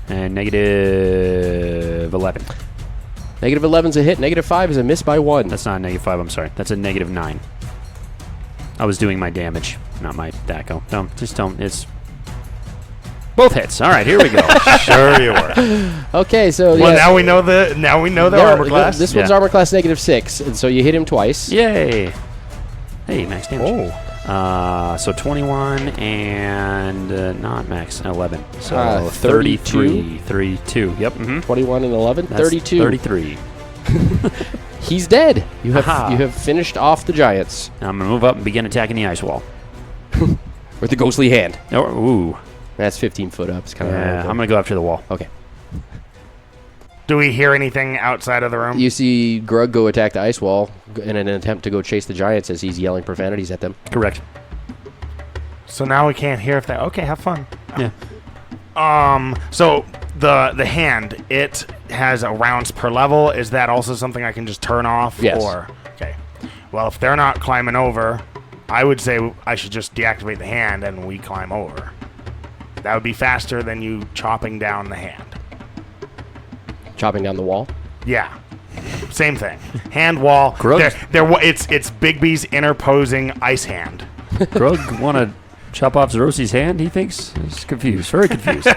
And -11. -11's a hit. -5 is a miss by 1. That's not a -5, I'm sorry. That's a -9. I was doing my damage, not my DACO. No, just don't. It's both hits. All right, here we go. Sure you were. Okay, so Well, yeah, now we know the armor class. This one's Yeah. armor class -6, and so you hit him twice. Yay. Hey, max damage. Oh. So 21 and not max, 11. So 32? 32. Yep. 21 and 11, That's 32. 33. He's dead. You Aha. have finished off the giants Now I'm going to move up and begin attacking the ice wall. with the ghostly hand. Oh, ooh. That's 15 foot up. It's kind Yeah, of I'm going to go after the wall. okay. Do we hear anything outside of the room? You see Grug go attack the ice wall in an attempt to go chase the giants as he's yelling profanities at them. Correct. So now we can't hear if that. Okay, have fun. Yeah. So the hand, it has a rounds per level. Is that also something I can just turn off? Yes. Or okay. Well, if they're not climbing over, I would say I should just deactivate the hand and we climb over. That would be faster than you chopping down the hand. Chopping down the wall. Yeah. Same thing. Hand wall. Grug. It's Bigby's interposing ice hand. Grug want to chop off Zerosi's hand, he thinks? He's confused. Very confused.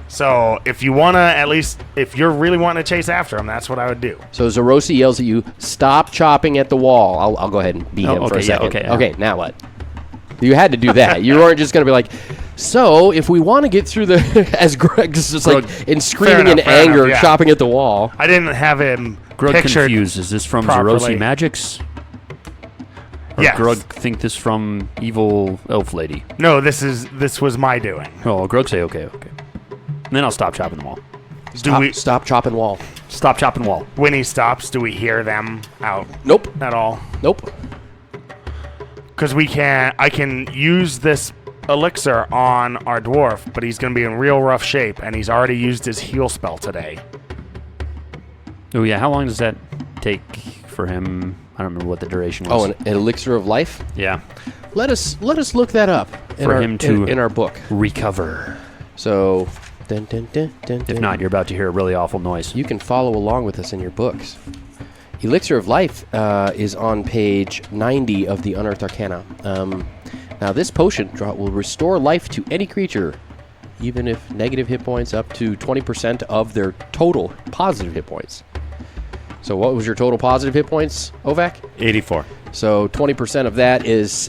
So if you want to, at least, if you're really wanting to chase after him, that's what I would do. So Zerosi yells at you, "Stop chopping at the wall." I'll go ahead and beat him for a okay, yeah, second. okay, yeah. Okay, now what? You had to do that. You weren't just going to be like, so if we want to get through the, as Greg's just like in screaming in fair anger, enough, yeah. chopping at the wall. I didn't have him Grug pictured. confused. Is this from properly. Zerosi Magics? Or Yes. Grug think this from evil elf lady? No, this was my doing. Oh, Grug say okay. And then I'll stop chopping the wall. Stop chopping wall. Stop chopping wall. When he stops, do we hear them out Nope. at all? Nope. Because I can use this elixir on our dwarf, but he's going to be in real rough shape, and he's already used his heal spell today. Oh yeah, how long does that take for him? I don't remember what the duration was. Oh, an elixir of life. Yeah. Let us look that up For him to- in our book. Recover. So, dun, dun, dun, dun, If dun. not, you're about to hear a really awful noise. You can follow along with us in your books. Elixir of Life is on page 90 of the Unearthed Arcana. Now, this potion will restore life to any creature, even if negative hit points up to 20% of their total positive hit points. So what was your total positive hit points, Ovak? 84. So 20% of that is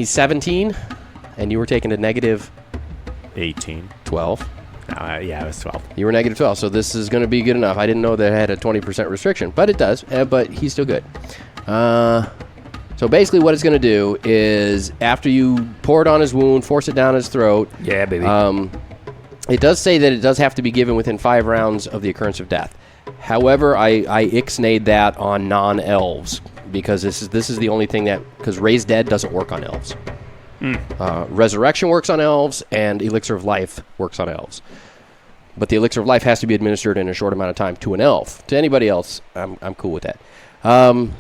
17, and you were taking a negative 18. 12. Yeah, it was 12. You were negative 12, so this is going to be good enough. I didn't know that it had a 20% restriction, but it does, but he's still good. So basically what it's going to do is after you pour it on his wound, force it down his throat, Yeah, baby. it does say that it does have to be given within 5 rounds of the occurrence of death. However, I ixnayed that on non-elves because this is the only thing that, because Raise Dead doesn't work on elves. Resurrection works on elves, and Elixir of Life works on elves. But the Elixir of Life has to be administered in a short amount of time to an elf. To anybody else, I'm cool with that.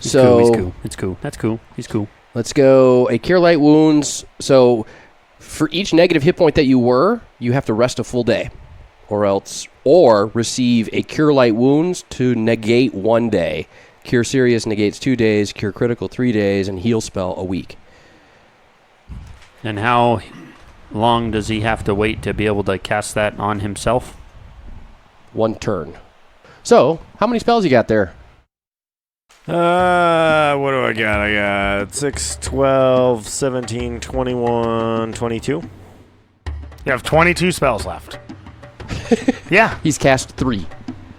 He's cool. It's cool. That's cool. He's cool. Let's go a Cure Light Wounds. So for each negative hit point that you have to rest a full day, or receive a Cure Light Wounds to negate 1 day. Cure Serious negates 2 days, Cure Critical 3 days, and Heal Spell a week. And how long does he have to wait to be able to cast that on himself? 1 turn. So, how many spells you got there? What do I got? I got 6, 12, 17, 21, 22. You have 22 spells left. Yeah, He's cast 3.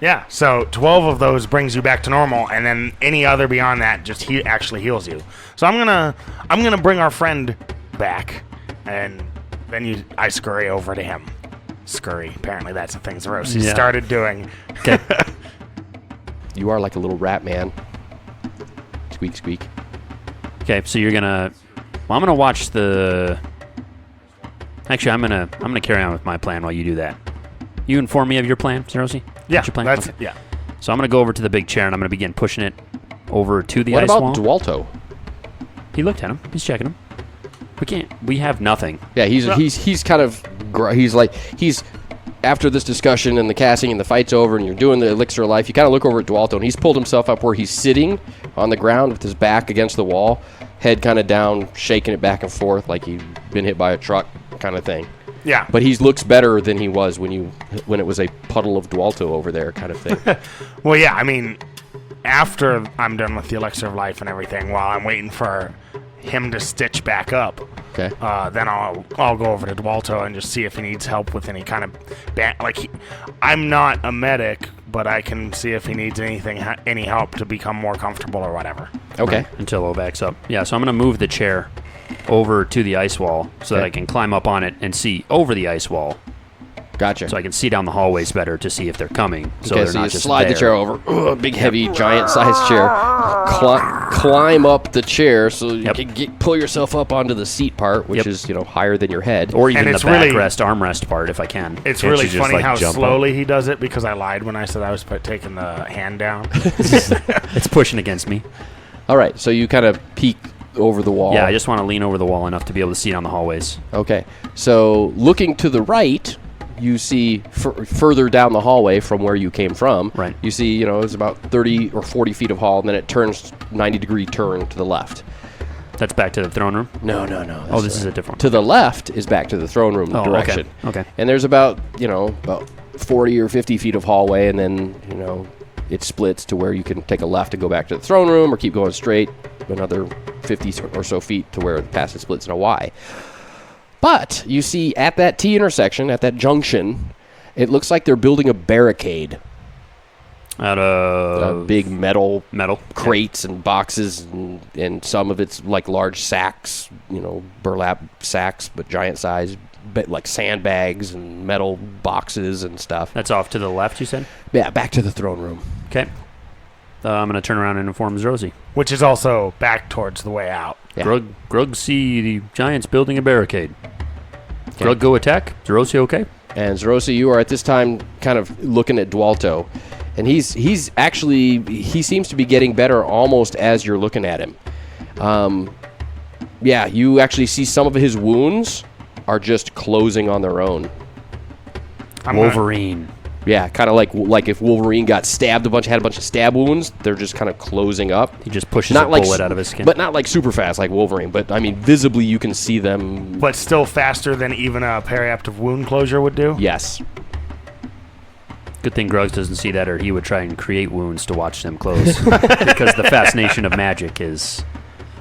yeah. So 12 of those brings you back to normal, and then any other beyond that just actually heals you. So I'm gonna bring our friend back, and then I scurry over to him. Scurry. Apparently that's a thing Zerosi Yeah. started doing. Okay. You are like a little rat man. Squeak, squeak. Okay, so you're gonna. Well, I'm gonna watch the. Actually, I'm gonna carry on with my plan while you do that. You inform me of your plan, Zerosi? Yeah, What's your plan? that's Okay. yeah. So I'm gonna go over to the big chair and I'm gonna begin pushing it over to the What ice about wall. Dualto? He looked at him. He's checking him. We can't. We have nothing. Yeah, he's kind of he's after this discussion and the casting and the fight's over and you're doing the elixir of life. You kind of look over at Dualto and he's pulled himself up where he's sitting on the ground with his back against the wall, head kind of down, shaking it back and forth like he'd been hit by a truck, kind of thing. Yeah. But he looks better than he was when it was a puddle of Dualto over there, kind of thing. Well, yeah, I mean, after I'm done with the elixir of life and everything, while I'm waiting for him to stitch back up, Okay. then I'll go over to Dualto and just see if he needs help with any kind of I'm not a medic, but I can see if he needs any help to become more comfortable or whatever. Okay. Until O backs up. Yeah, so I'm gonna move the chair over to the ice wall so that Okay. I can climb up on it and see over the ice wall, Gotcha. so I can see down the hallways better to see if they're coming. So Okay, they're so not you just slide the there. chair over, big, heavy, giant-sized chair. Climb up the chair so you Yep. can pull yourself up onto the seat part, which Yep. is higher than your head. Or even And the it's really- backrest, armrest part, if I can. It's Can't really you just, funny like, how jump slowly he does it because I lied when I said I was taking the hand down. It's pushing against me. All right, so you kind of peek over the wall. Yeah, I just want to lean over the wall enough to be able to see down the hallways. Okay, so looking to the right, you see further down the hallway from where you came from. Right. You see, it's about 30 or 40 feet of hall, and then it turns 90-degree turn to the left. That's back to the throne room. No. Oh, this is a different To the left is back to the throne room Oh, direction. okay. And there's about 40 or 50 feet of hallway, and then, it splits to where you can take a left and go back to the throne room or keep going straight another 50 or so feet to where the passage splits in a Y. But you see at that T intersection, at that junction, it looks like they're building a barricade. Out of Big metal metal crates and boxes, and some of it's like large sacks, burlap sacks, but giant size, like sandbags and metal boxes and stuff. That's off to the left, you said? Yeah, back to the throne room. Okay. I'm going to turn around and inform Zerosi. Which is also back towards the way out. Yeah. Grug see the giants building a barricade. Grug go attack. Zerosi okay? And Zerosi, you are at this time kind of looking at Dualto, and he seems to be getting better almost as you're looking at him. Yeah, you actually see some of his wounds are just closing on their own. Wolverine. Yeah, kind of like if Wolverine got stabbed had a bunch of stab wounds, they're just kind of closing up. He just pushes a bullet out of his skin. But not like super fast like Wolverine, but I mean visibly you can see them. But still faster than even a periaptive wound closure would do. Yes. Good thing Grugs doesn't see that, or he would try and create wounds to watch them close. Because the fascination of magic is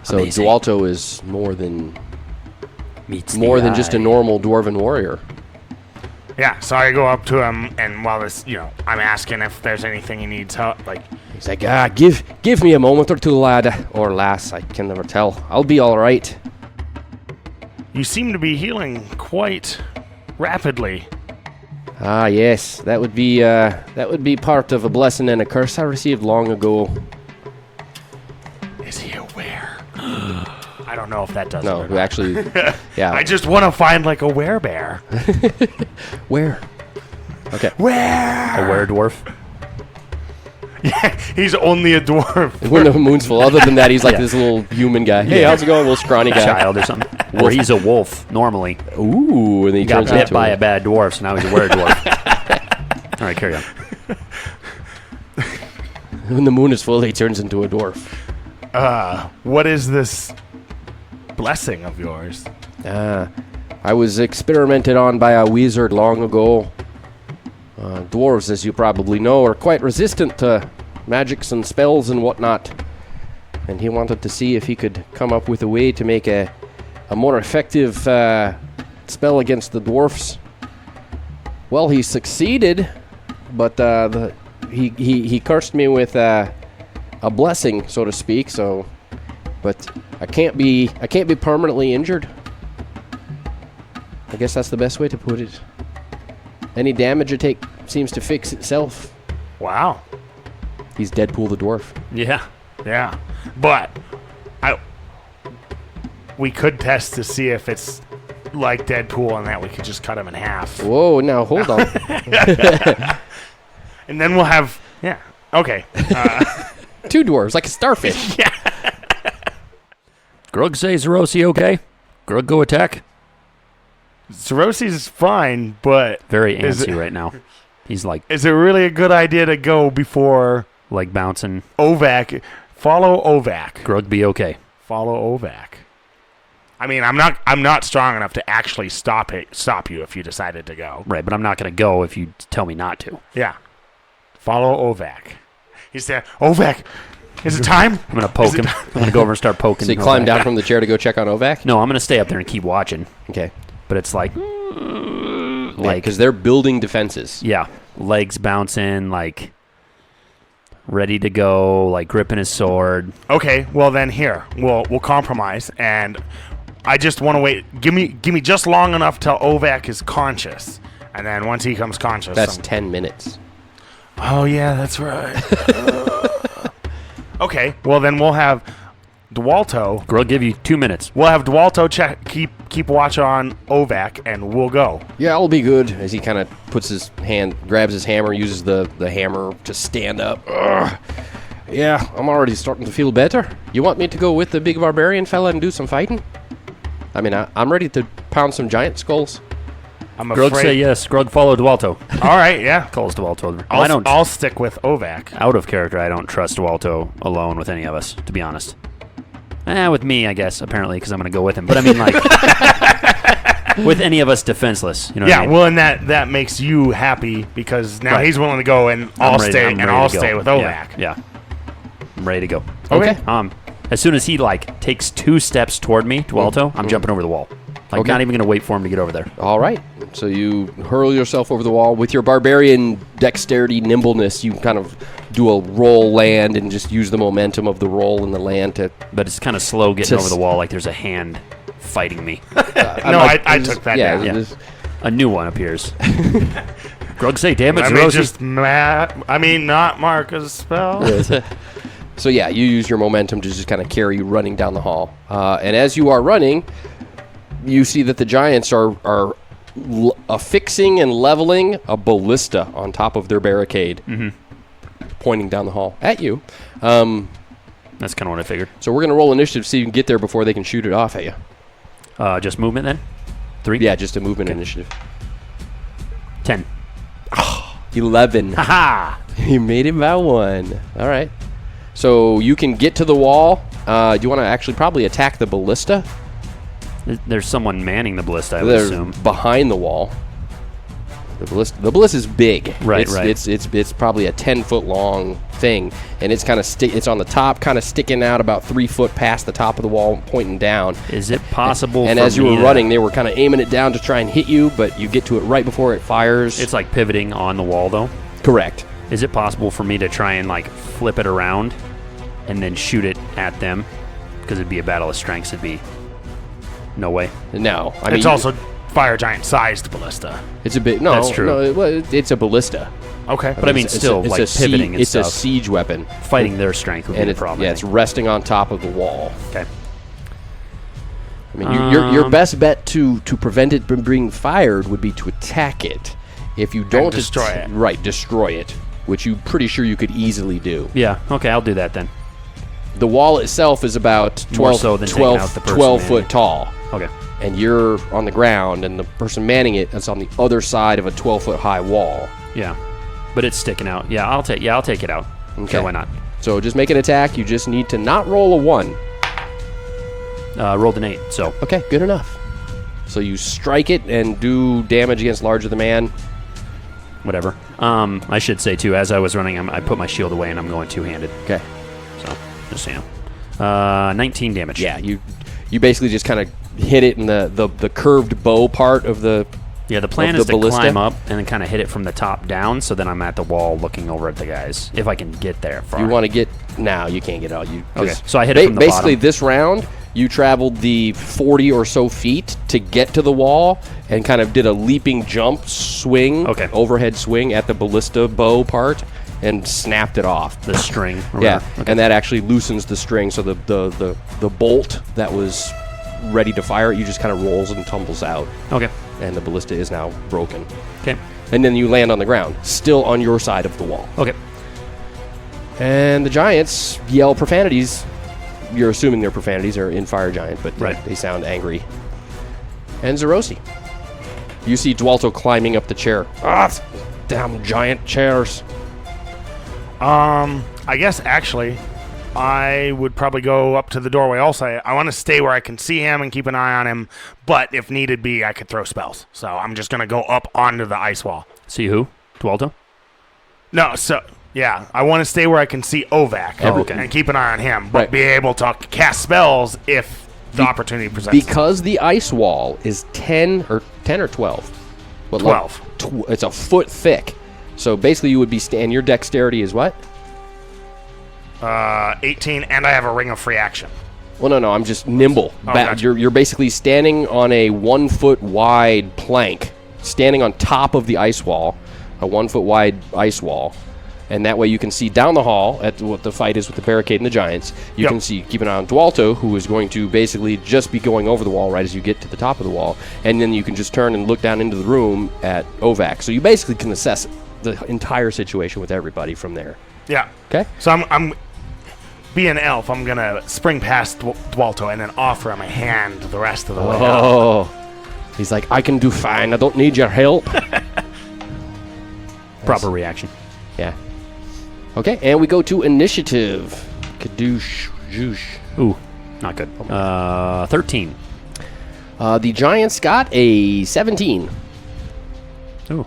So amazing. Dualto is more than Meets than just a normal dwarven warrior. Yeah, so I go up to him, and while I'm asking if there's anything he needs help. He's like, give me a moment or two, lad. Or lass, I can never tell. I'll be all right. You seem to be healing quite rapidly. Ah, yes. That would be part of a blessing and a curse I received long ago. Is he aware? I don't know if that does it No, or not. actually, yeah. I just want to find like a werebear. Where? Okay. Where? a were-dwarf. Yeah, he's only a dwarf. When the moon's full. Other than that, he's like this little human guy. Hey, how's it going, little scrawny guy? Child or something. Or he's a wolf, normally. Ooh, and then he Got turns bit into by a bad dwarf, so now he's a were-dwarf. All right, carry on. When the moon is full, he turns into a dwarf. What is this blessing of yours? I was experimented on by a wizard long ago. Dwarves, as you probably know, are quite resistant to magics and spells and whatnot. And he wanted to see if he could come up with a way to make a more effective spell against the dwarfs. Well, he succeeded, but he cursed me with a blessing, so to speak. So, but I can't be permanently injured. I guess that's the best way to put it. Any damage I take seems to fix itself. Wow. He's Deadpool the dwarf. Yeah. Yeah, but we could test to see if it's like Deadpool and that we could just cut him in half. Whoa, now hold on. And then we'll have, yeah, okay. 2 dwarves, like a starfish. Grug say Zerosi okay? Grug go attack? Zerosi's fine, but Very Is antsy it- right now. He's like is it really a good idea to go before bouncing. Ovac? Follow Ovac. Grug be okay. Follow Ovac. I mean, I'm not strong enough to actually stop you if you decided to go. Right, but I'm not going to go if you tell me not to. Yeah. Follow Ovac. He said, Ovac, is it time? I'm going to poke him. I'm going to go over and start poking So you him. climb down from the chair to go check on Ovac? No, I'm going to stay up there and keep watching. Okay. But it's like, Because they're building defenses. yeah, legs bouncing, like ready to go, like gripping his sword. Okay, well then here we'll compromise, and I just want to wait. Give me just long enough till Ovac is conscious, and then once he comes conscious, That's 10 minutes. oh yeah, that's right. Okay, well then we'll have Dualto. Grug give you 2 minutes. We'll have Dualto keep watch on Ovac, and we'll go. Yeah, I'll be good. As he kind of grabs his hammer, uses the hammer to stand up. Ugh. Yeah, I'm already starting to feel better. You want me to go with the big barbarian fella and do some fighting? I mean, I'm ready to pound some giant skulls. I'm Grug afraid. say yes. Grug follow Dualto. All right, yeah. Calls Dualto. I'll stick with Ovac. Out of character, I don't trust Dualto alone with any of us, to be honest. With me, I guess, apparently, because I'm going to go with him. But I mean, like, with any of us defenseless. You know what Yeah, I mean? well, and that makes you happy because now Right. he's willing to go, and I'm I'll ready- stay I'm ready to go. stay with Ovac. Yeah. I'm ready to go. Okay. As soon as he takes 2 steps toward me, Dualto, I'm jumping over the wall. Like, Okay. not even going to wait for him to get over there. All right. So you hurl yourself over the wall. With your barbarian dexterity, nimbleness, you kind of do a roll land and just use the momentum of the roll and the land to... But it's kind of slow getting Just- over the wall, like there's a hand fighting me. No, I took that yeah, down. this- A new one appears. Grug say damage. I mean, Zerosi. not Marcus spell. So yeah, you use your momentum to just kind of carry you running down the hall. And as you are running, you see that the giants are affixing and leveling a ballista on top of their barricade, pointing down the hall at you. That's kind of what I figured. So we're going to roll initiative to see if you can get there before they can shoot it off at you. Just movement then? 3? Yeah, just a movement initiative. 10. 11. Ha! You made it by 1. All right. So you can get to the wall. Do you want to actually probably attack the ballista? There's someone manning the ballista, I would They're assume. behind the wall. The ballista is big. Right, it's, right. It's probably a 10-foot long thing, and it's kind of it's on the top, kind of sticking out about 3 foot past the top of the wall, pointing down. Is it possible And for as you me were to- running, they were kind of aiming it down to try and hit you, but you get to it right before it fires. It's like pivoting on the wall, though. correct. Is it possible for me to try and flip it around and then shoot it at them? Because it'd be a battle of strengths. It'd be no way. No, I mean It's also fire giant sized ballista. it's a bit. No, That's true. No, it's a ballista. Okay. But I mean, still, pivoting and It's a stuff. siege weapon, Fighting their strength would and be a it's problem. yeah, I it's think. resting on top of the wall. Okay. I mean, your best bet to prevent it from being fired would be to attack it. If you don't destroy it. right, destroy it, which you pretty sure you could easily do. Yeah. Okay, I'll do that then. The wall itself is about More 12, so than taking 12, out the person 12 manning foot tall, Okay. and you're on the ground, and the person manning it is on the other side of a 12-foot high wall. Yeah. But it's sticking out. Yeah, I'll take it out. Okay. Sure, why not? So just make an attack. You just need to not roll a 1. Rolled an 8, so Okay, good enough. So you strike it and do damage against larger than man. whatever. I should say, too, as I was running, I put my shield away and I'm going two-handed. Okay. So, just so you know. 19 damage. Yeah, you basically just kind of hit it in the curved bow part of the. Yeah, the plan Of is the to ballista? climb up and then kind of hit it from the top down, so then I'm at the wall looking over at the guys, if I can get there far. You want to get now? You can't get out. You 'cause Okay, so I hit it from the basically bottom. this round. You traveled the 40 or so feet to get to the wall and kind of did a leaping jump swing, Okay. overhead swing at the ballista bow part, and snapped it off. The string. or Yeah, whatever. Okay. and that actually loosens the string, so the bolt that was ready to fire, you just kind of rolls and tumbles out, Okay. and the ballista is now broken. Okay. And then you land on the ground, still on your side of the wall. Okay. And the giants yell profanities. You're assuming they're profanities, or in Fire Giant, but Right. they sound angry. And Zerosi. You see Dualto climbing up the chair. Ah, damn giant chairs. I guess actually, I would probably go up to the doorway also. I want to stay where I can see him and keep an eye on him, but if needed be, I could throw spells. So I'm just going to go up onto the ice wall. See who? Dualto? No, so, yeah, I want to stay where I can see Ovac okay. and keep an eye on him, but Right. be able to cast spells if the opportunity presents. Because the ice wall is 10 or 12. What, 12. It's a foot thick. So basically you would be your dexterity is what? 18, and I have a ring of free action. Well, no, I'm just nimble. Gotcha. You're basically standing on a 1 foot wide plank, standing on top of the ice wall, a 1 foot wide ice wall, and that way you can see down the hall at what the fight is with the barricade and the giants. You Yep. can see, keep an eye on Dualto, who is going to basically just be going over the wall right as you get to the top of the wall, and then you can just turn and look down into the room at Ovac. So you basically can assess the entire situation with everybody from there. Yeah. Okay? So I'm being an elf, I'm going to spring past Dualto and then offer him a hand the rest of the way up. Oh. He's like, I can do fine. I don't need your help. Proper reaction. Yeah. Okay, and we go to initiative. Kadoosh. Zhoosh. Ooh, not good. 13. The Giants got a 17. Ooh.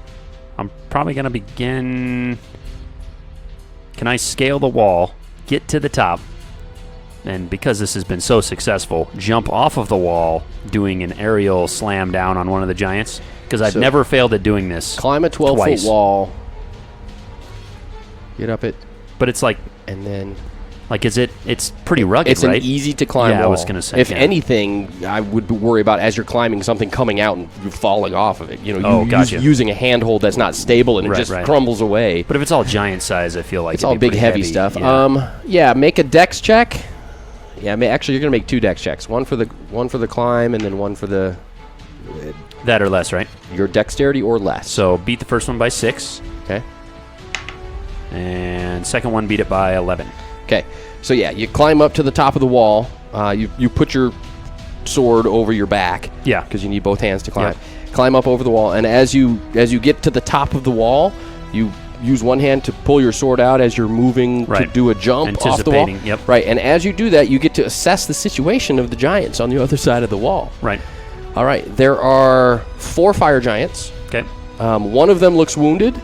I'm probably going to begin... Can I scale the wall, get to the top, and because this has been so successful, jump off of the wall doing an aerial slam down on one of the giants? Because I've So- never failed at doing this. Climb a 12-foot Twice. wall. Get up it, But it's like, and then... it's pretty rugged, It's right? an easy-to-climb Yeah, wall. I was gonna say, If yeah. anything, I would worry about, as you're climbing, something coming out and you falling off of it. You know, Oh, you gotcha. using a handhold that's not stable and it Right, just right. crumbles away. But if it's all giant size, I feel like It's it'd all be big, pretty heavy stuff. Yeah. Make a dex check. Yeah, actually, you're gonna make 2 dex checks. One for the climb, and then one for That or less, right? your dexterity or less. So beat the first one by 6, Okay. and second one beat it by 11. Okay. So yeah, you climb up to the top of the wall. You put your sword over your back. Yeah. Because you need both hands to climb. Yeah. Climb up over the wall, and as you get to the top of the wall, you use one hand to pull your sword out as you're moving to Right. do a jump off the wall. Anticipating, yep. Right. And as you do that, you get to assess the situation of the giants on the other side of the wall. Right. All right. There are 4 fire giants. Okay. One of them looks wounded.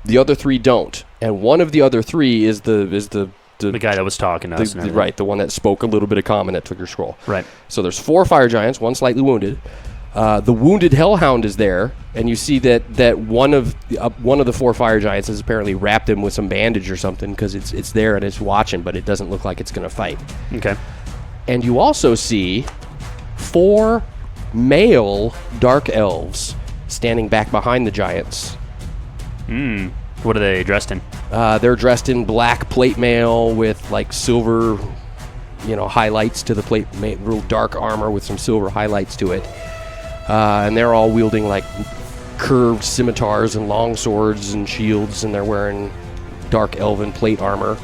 The other 3 don't, and one of the other 3 is the The guy that was talking to us. and everything. right, the one that spoke a little bit of common that took your scroll. Right. So there's 4 fire giants, one slightly wounded. The wounded hellhound is there, and you see that one of the 4 fire giants has apparently wrapped him with some bandage or something because it's there and it's watching, but it doesn't look like it's going to fight. Okay. And you also see 4 male dark elves standing back behind the giants. What are they dressed in? They're dressed in black plate mail with like silver, highlights to the plate, real dark armor with some silver highlights to it. And they're all wielding like curved scimitars and long swords and shields, and they're wearing dark elven plate armor.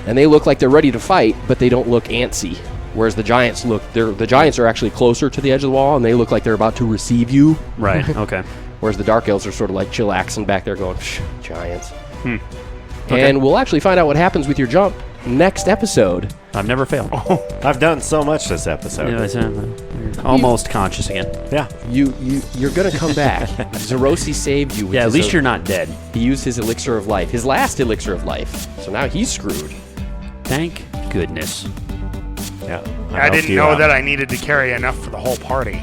And they look like they're ready to fight, but they don't look antsy. Whereas the giants the giants are actually closer to the edge of the wall, and they look like they're about to receive you. Right. Okay. Whereas the dark elves are sort of like chillaxing back there going, Psh, giants. Okay. And we'll actually find out what happens with your jump next episode. I've never failed. I've done so much this episode. Yeah, it's, almost conscious again. Yeah. You're going to come back. Zerosi saved you. With Yeah, at his least you're not dead. He used his elixir of life, his last elixir of life. So now he's screwed. Thank goodness. Yeah. I didn't know that I needed to carry enough for the whole party.